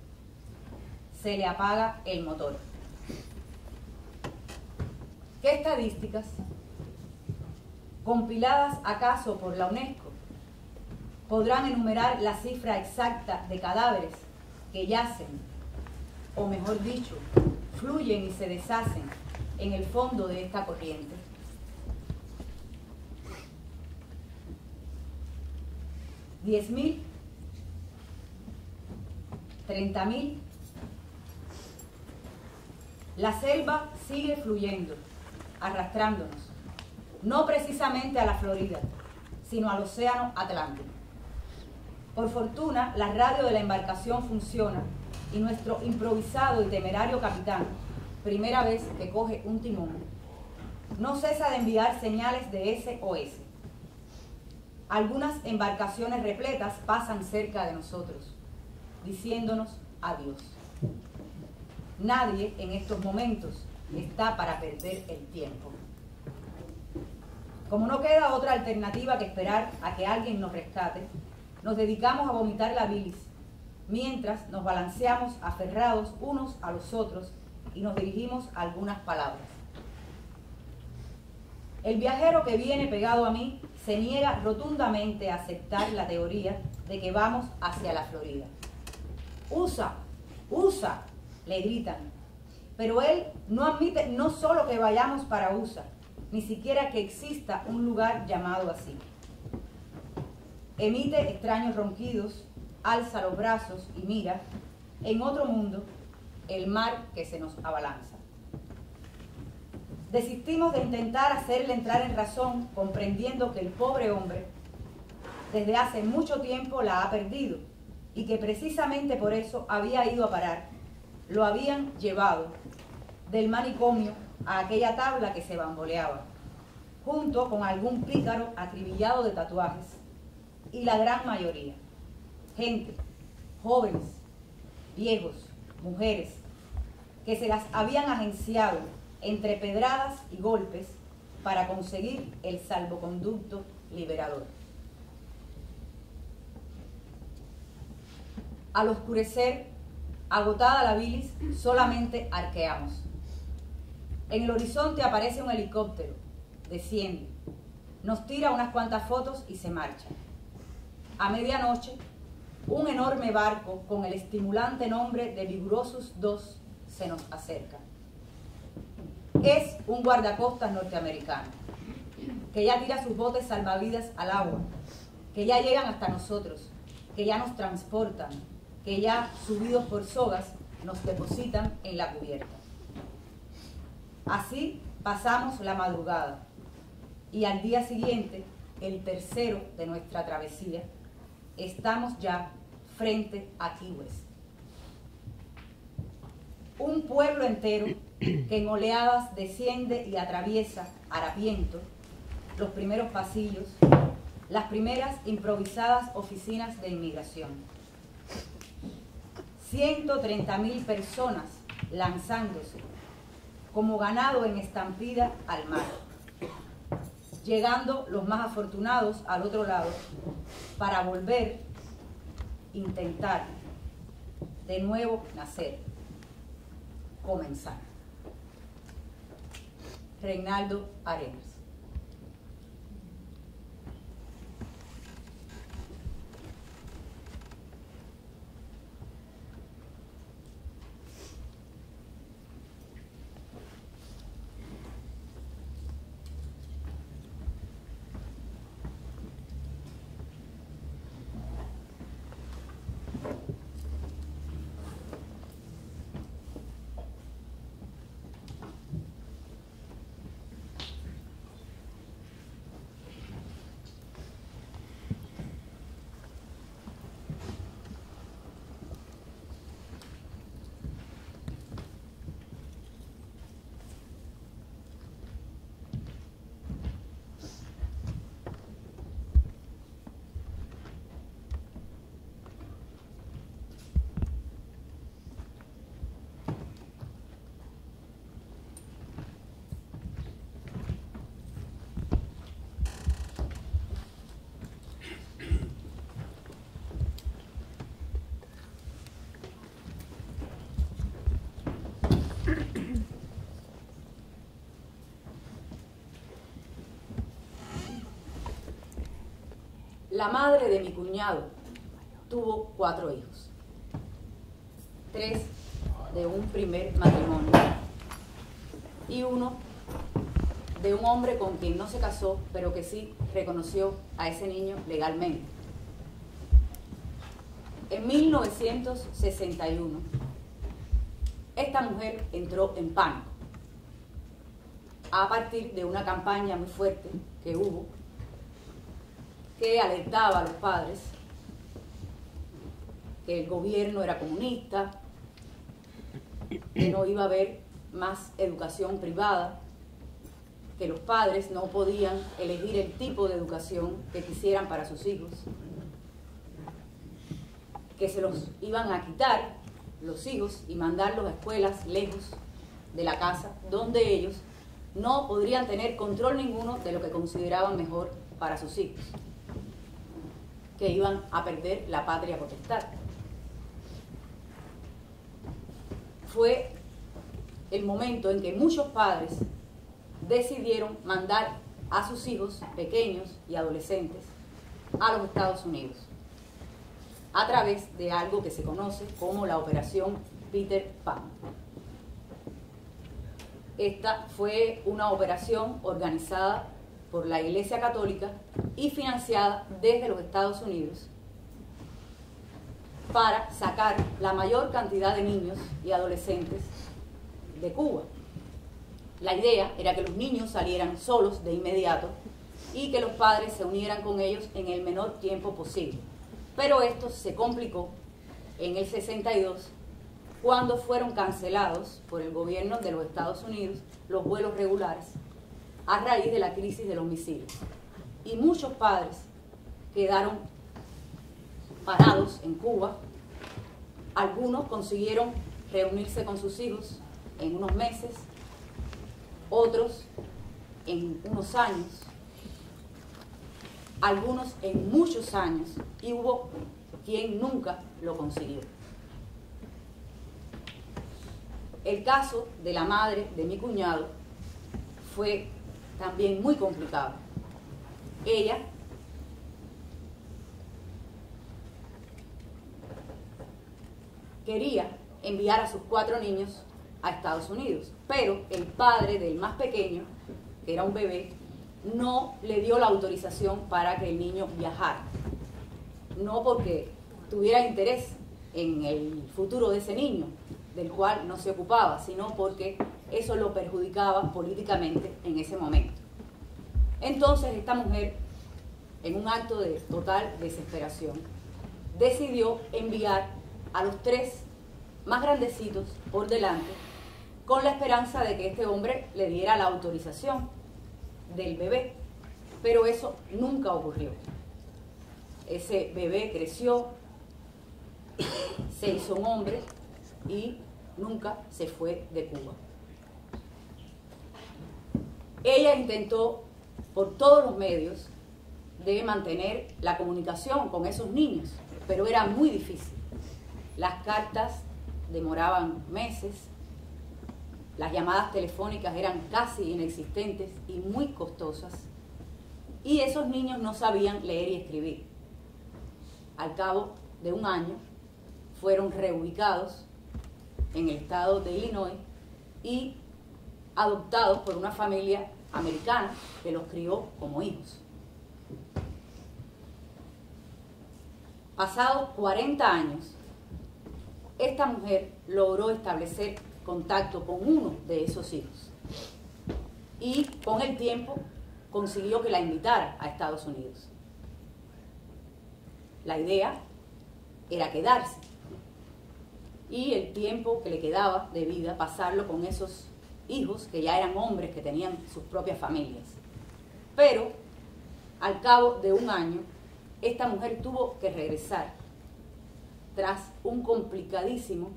Se le apaga el motor. ¿Qué estadísticas, compiladas acaso por la UNESCO, podrán enumerar la cifra exacta de cadáveres que yacen, o mejor dicho, fluyen y se deshacen en el fondo de esta corriente? ¿10.000? ¿30.000? La selva sigue fluyendo, arrastrándonos, no precisamente a la Florida, sino al océano Atlántico. Por fortuna, la radio de la embarcación funciona y nuestro improvisado y temerario capitán, primera vez que coge un timón, no cesa de enviar señales de SOS. Algunas embarcaciones repletas pasan cerca de nosotros, diciéndonos adiós. Nadie en estos momentos está para perder el tiempo. Como no queda otra alternativa que esperar a que alguien nos rescate, nos dedicamos a vomitar la bilis, mientras nos balanceamos aferrados unos a los otros y nos dirigimos a algunas palabras. El viajero que viene pegado a mí se niega rotundamente a aceptar la teoría de que vamos hacia la Florida. ¡Usa! ¡Usa!, le gritan. Pero él no admite no solo que vayamos para USA, ni siquiera que exista un lugar llamado así. Emite extraños ronquidos, alza los brazos y mira, en otro mundo, el mar que se nos abalanza. Desistimos de intentar hacerle entrar en razón, comprendiendo que el pobre hombre desde hace mucho tiempo la ha perdido y que precisamente por eso había ido a parar. Lo habían llevado del manicomio a aquella tabla que se bamboleaba, junto con algún pícaro acribillado de tatuajes, y la gran mayoría, gente, jóvenes, viejos, mujeres, que se las habían agenciado entre pedradas y golpes para conseguir el salvoconducto liberador. Al oscurecer, agotada la bilis, solamente arqueamos. En el horizonte aparece un helicóptero, desciende, nos tira unas cuantas fotos y se marcha. A medianoche, un enorme barco con el estimulante nombre de Vigorosus II se nos acerca. es un guardacostas norteamericano, que ya tira sus botes salvavidas al agua, que ya llegan hasta nosotros, que ya nos transportan, que ya subidos por sogas nos depositan en la cubierta. Así pasamos la madrugada y al día siguiente, el tercero de nuestra travesía, estamos ya frente a Key West. Un pueblo entero que en oleadas desciende y atraviesa, harapiento, los primeros pasillos, las primeras improvisadas oficinas de inmigración. 130.000 personas lanzándose como ganado en estampida al mar, llegando los más afortunados al otro lado para volver, intentar de nuevo nacer, comenzar. Reinaldo Arenas. La madre de mi cuñado tuvo 4 hijos, 3 de un primer matrimonio y 1 de un hombre con quien no se casó, pero que sí reconoció a ese niño legalmente. En 1961, esta mujer entró en pánico a partir de una campaña muy fuerte que hubo, que alertaba a los padres que el gobierno era comunista, que no iba a haber más educación privada, que los padres no podían elegir el tipo de educación que quisieran para sus hijos, que se los iban a quitar los hijos y mandarlos a escuelas lejos de la casa, donde ellos no podrían tener control ninguno de lo que consideraban mejor para sus hijos, que iban a perder la patria potestad. Fue el momento en que muchos padres decidieron mandar a sus hijos pequeños y adolescentes a los Estados Unidos a través de algo que se conoce como la Operación Peter Pan. Esta fue una operación organizada por la Iglesia Católica y financiada desde los Estados Unidos para sacar la mayor cantidad de niños y adolescentes de Cuba. La idea era que los niños salieran solos de inmediato y que los padres se unieran con ellos en el menor tiempo posible. Pero esto se complicó en el 62, cuando fueron cancelados por el gobierno de los Estados Unidos los vuelos regulares a raíz de la crisis de los misiles. Y muchos padres quedaron parados en Cuba. Algunos consiguieron reunirse con sus hijos en unos meses, otros en unos años, algunos en muchos años, y hubo quien nunca lo consiguió. El caso de la madre de mi cuñado fue también muy complicado. Ella quería enviar a sus 4 niños a Estados Unidos. Pero el padre del más pequeño, que era un bebé, no le dio la autorización para que el niño viajara. No porque tuviera interés en el futuro de ese niño, del cual no se ocupaba, sino porque eso lo perjudicaba políticamente en ese momento. Entonces esta mujer, en un acto de total desesperación, decidió enviar a los 3 más grandecitos por delante, con la esperanza de que este hombre le diera la autorización del bebé. Pero eso nunca ocurrió. Ese bebé creció, se hizo un hombre y nunca se fue de Cuba. Ella intentó por todos los medios de mantener la comunicación con esos niños, pero era muy difícil. Las cartas demoraban meses, las llamadas telefónicas eran casi inexistentes y muy costosas, y esos niños no sabían leer y escribir. Al cabo de un año fueron reubicados en el estado de Illinois y adoptados por una familia americana que los crió como hijos. Pasados 40 años, esta mujer logró establecer contacto con uno de esos hijos y con el tiempo consiguió que la invitara a Estados Unidos. La idea era quedarse y el tiempo que le quedaba de vida pasarlo con esos hijos que ya eran hombres, que tenían sus propias familias. Pero al cabo de un año, esta mujer tuvo que regresar tras un complicadísimo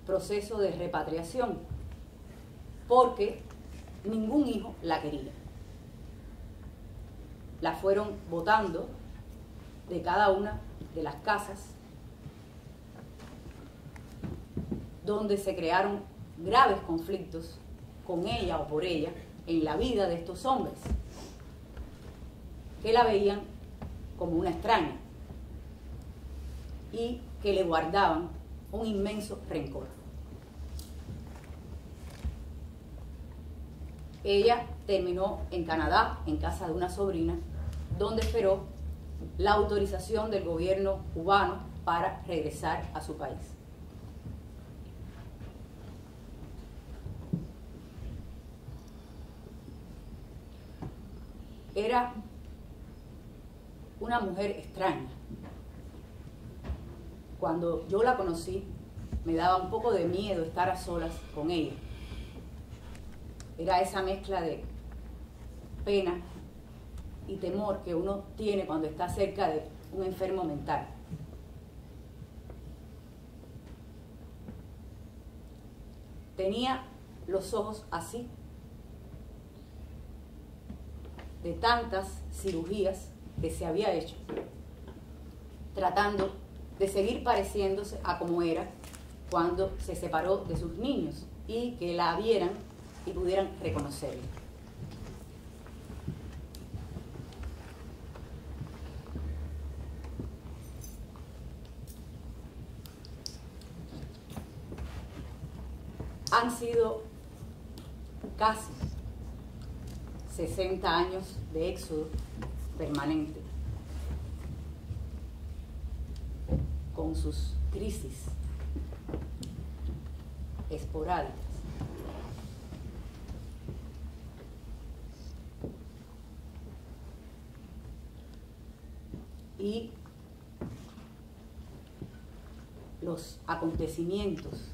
proceso de repatriación, porque ningún hijo la quería. La fueron botando de cada una de las casas donde se crearon graves conflictos con ella o por ella en la vida de estos hombres, que la veían como una extraña y que le guardaban un inmenso rencor. Ella terminó en Canadá, en casa de una sobrina, donde esperó la autorización del gobierno cubano para regresar a su país. Era una mujer extraña. Cuando yo la conocí, me daba un poco de miedo estar a solas con ella. Era esa mezcla de pena y temor que uno tiene cuando está cerca de un enfermo mental. Tenía los ojos así, de tantas cirugías que se había hecho, tratando de seguir pareciéndose a como era cuando se separó de sus niños y que la vieran y pudieran reconocerla. Han sido casi 60 años de éxodo permanente, con sus crisis esporádicas. Y los acontecimientos,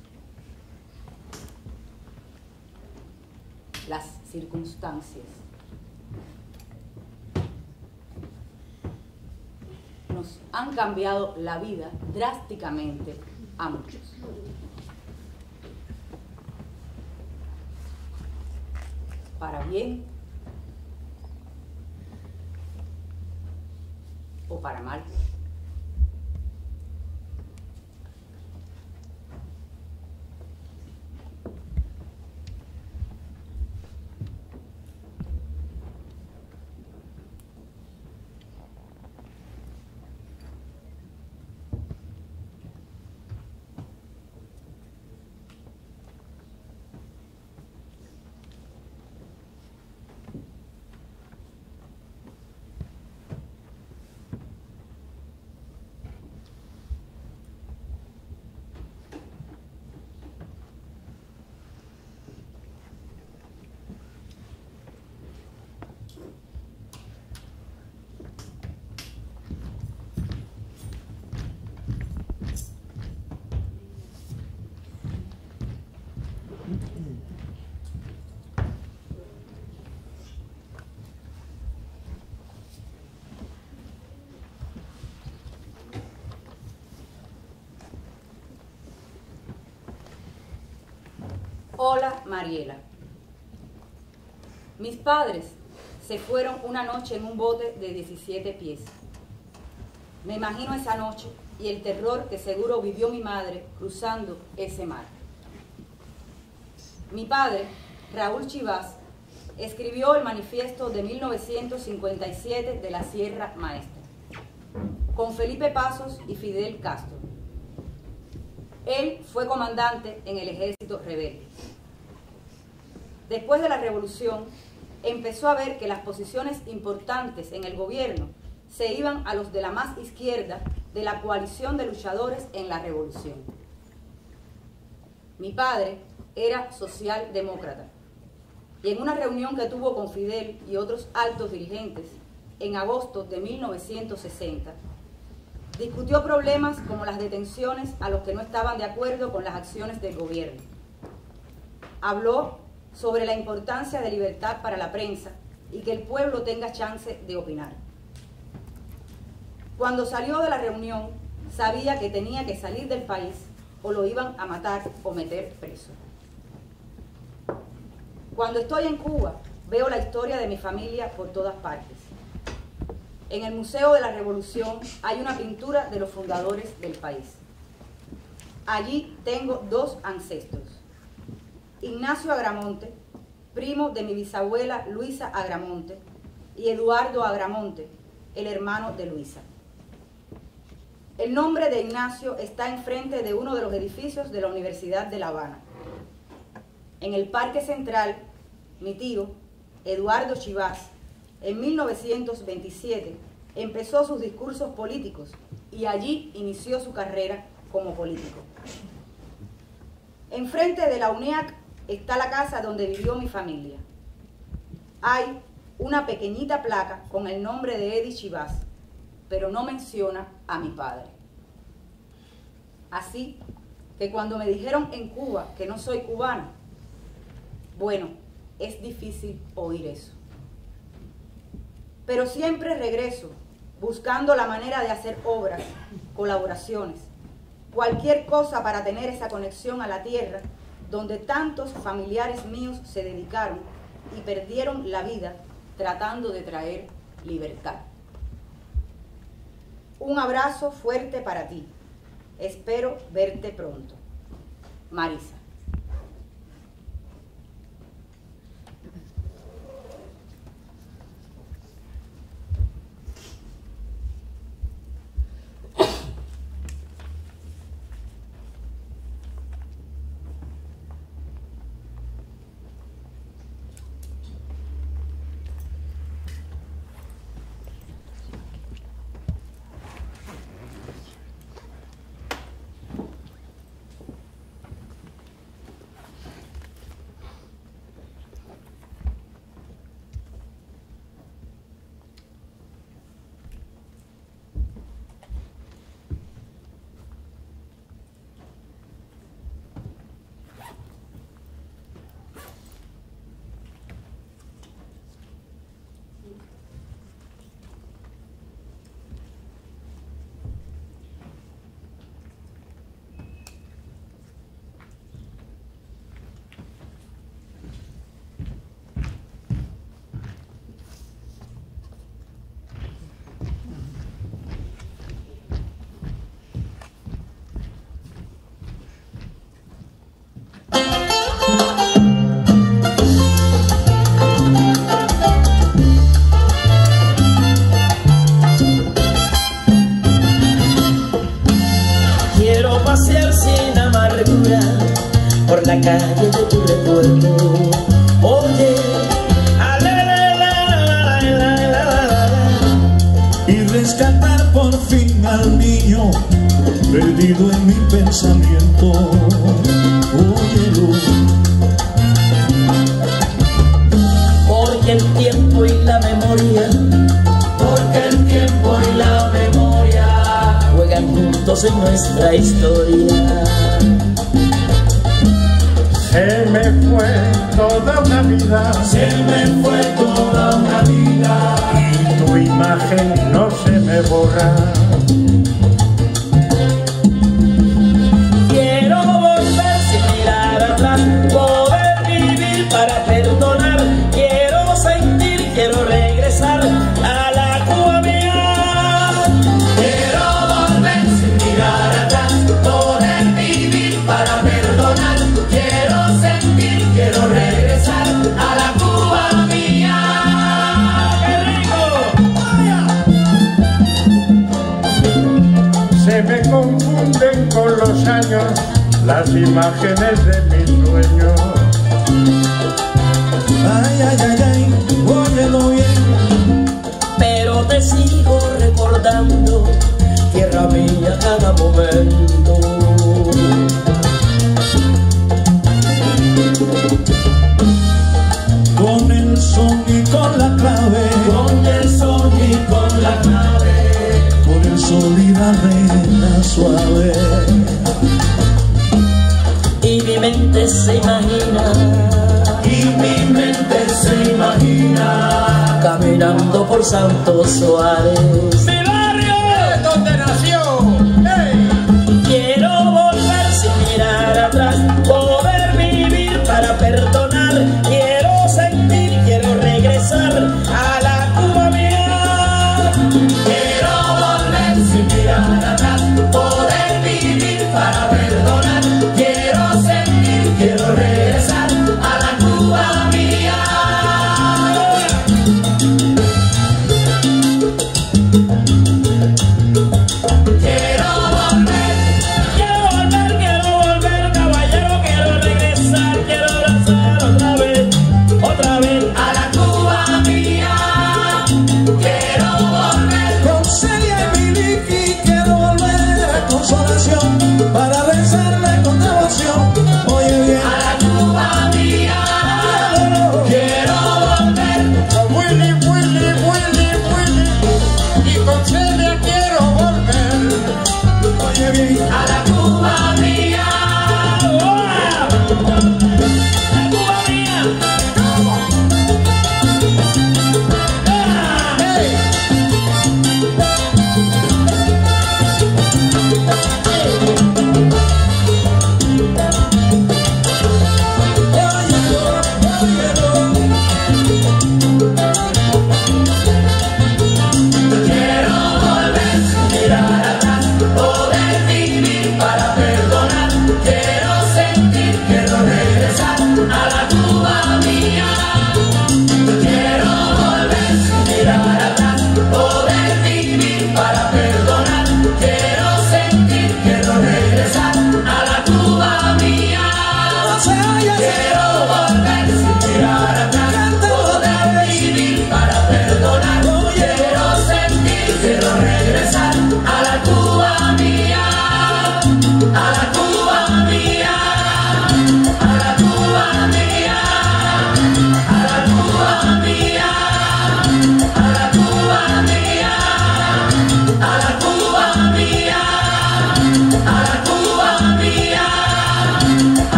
las circunstancias, nos han cambiado la vida drásticamente a muchos. Para bien o para mal. Hola, Mariela. Mis padres se fueron una noche en un bote de 17 pies. Me imagino esa noche y el terror que seguro vivió mi madre cruzando ese mar. Mi padre, Raúl Chivás, escribió el manifiesto de 1957 de la Sierra Maestra, con Felipe Pasos y Fidel Castro. Él fue comandante en el ejército rebelde. Después de la revolución, empezó a ver que las posiciones importantes en el gobierno se iban a los de la más izquierda de la coalición de luchadores en la revolución. Mi padre era socialdemócrata y en una reunión que tuvo con Fidel y otros altos dirigentes en agosto de 1960, discutió problemas como las detenciones a los que no estaban de acuerdo con las acciones del gobierno. Habló sobre la importancia de libertad para la prensa y que el pueblo tenga chance de opinar. Cuando salió de la reunión, sabía que tenía que salir del país o lo iban a matar o meter preso. Cuando estoy en Cuba, veo la historia de mi familia por todas partes. En el Museo de la Revolución hay una pintura de los fundadores del país. Allí tengo dos ancestros. Ignacio Agramonte, primo de mi bisabuela Luisa Agramonte, y Eduardo Agramonte, el hermano de Luisa. El nombre de Ignacio está enfrente de uno de los edificios de la Universidad de La Habana. En el Parque Central, mi tío, Eduardo Chivás, en 1927, empezó sus discursos políticos y allí inició su carrera como político. Enfrente de la UNEAC está la casa donde vivió mi familia. Hay una pequeñita placa con el nombre de Eddie Chivás, pero no menciona a mi padre. Así que cuando me dijeron en Cuba que no soy cubana, bueno, es difícil oír eso. Pero siempre regreso buscando la manera de hacer obras, colaboraciones, cualquier cosa para tener esa conexión a la tierra donde tantos familiares míos se dedicaron y perdieron la vida tratando de traer libertad. Un abrazo fuerte para ti. Espero verte pronto. Marisa. Por la calle de tu recuerdo, oye, y rescatar por fin al niño perdido en mi pensamiento. Óyelo, porque el tiempo y la memoria, porque el tiempo y la memoria juegan juntos en nuestra historia. se me fue toda una vida, Se me fue toda una vida y tu imagen no se me borra. Quiero volver sin mirar atrás, poder imágenes de mis sueños. Ay, ay, ay, ay, óyelo bien. Pero te sigo recordando, tierra mía, cada momento. Con el son y con la clave, Con el son y con la clave, con el sol y la arena suave. y mi mente se imagina, Y mi mente se imagina caminando por Santo Suárez. ¡Mi barrio! ¡Donde nació!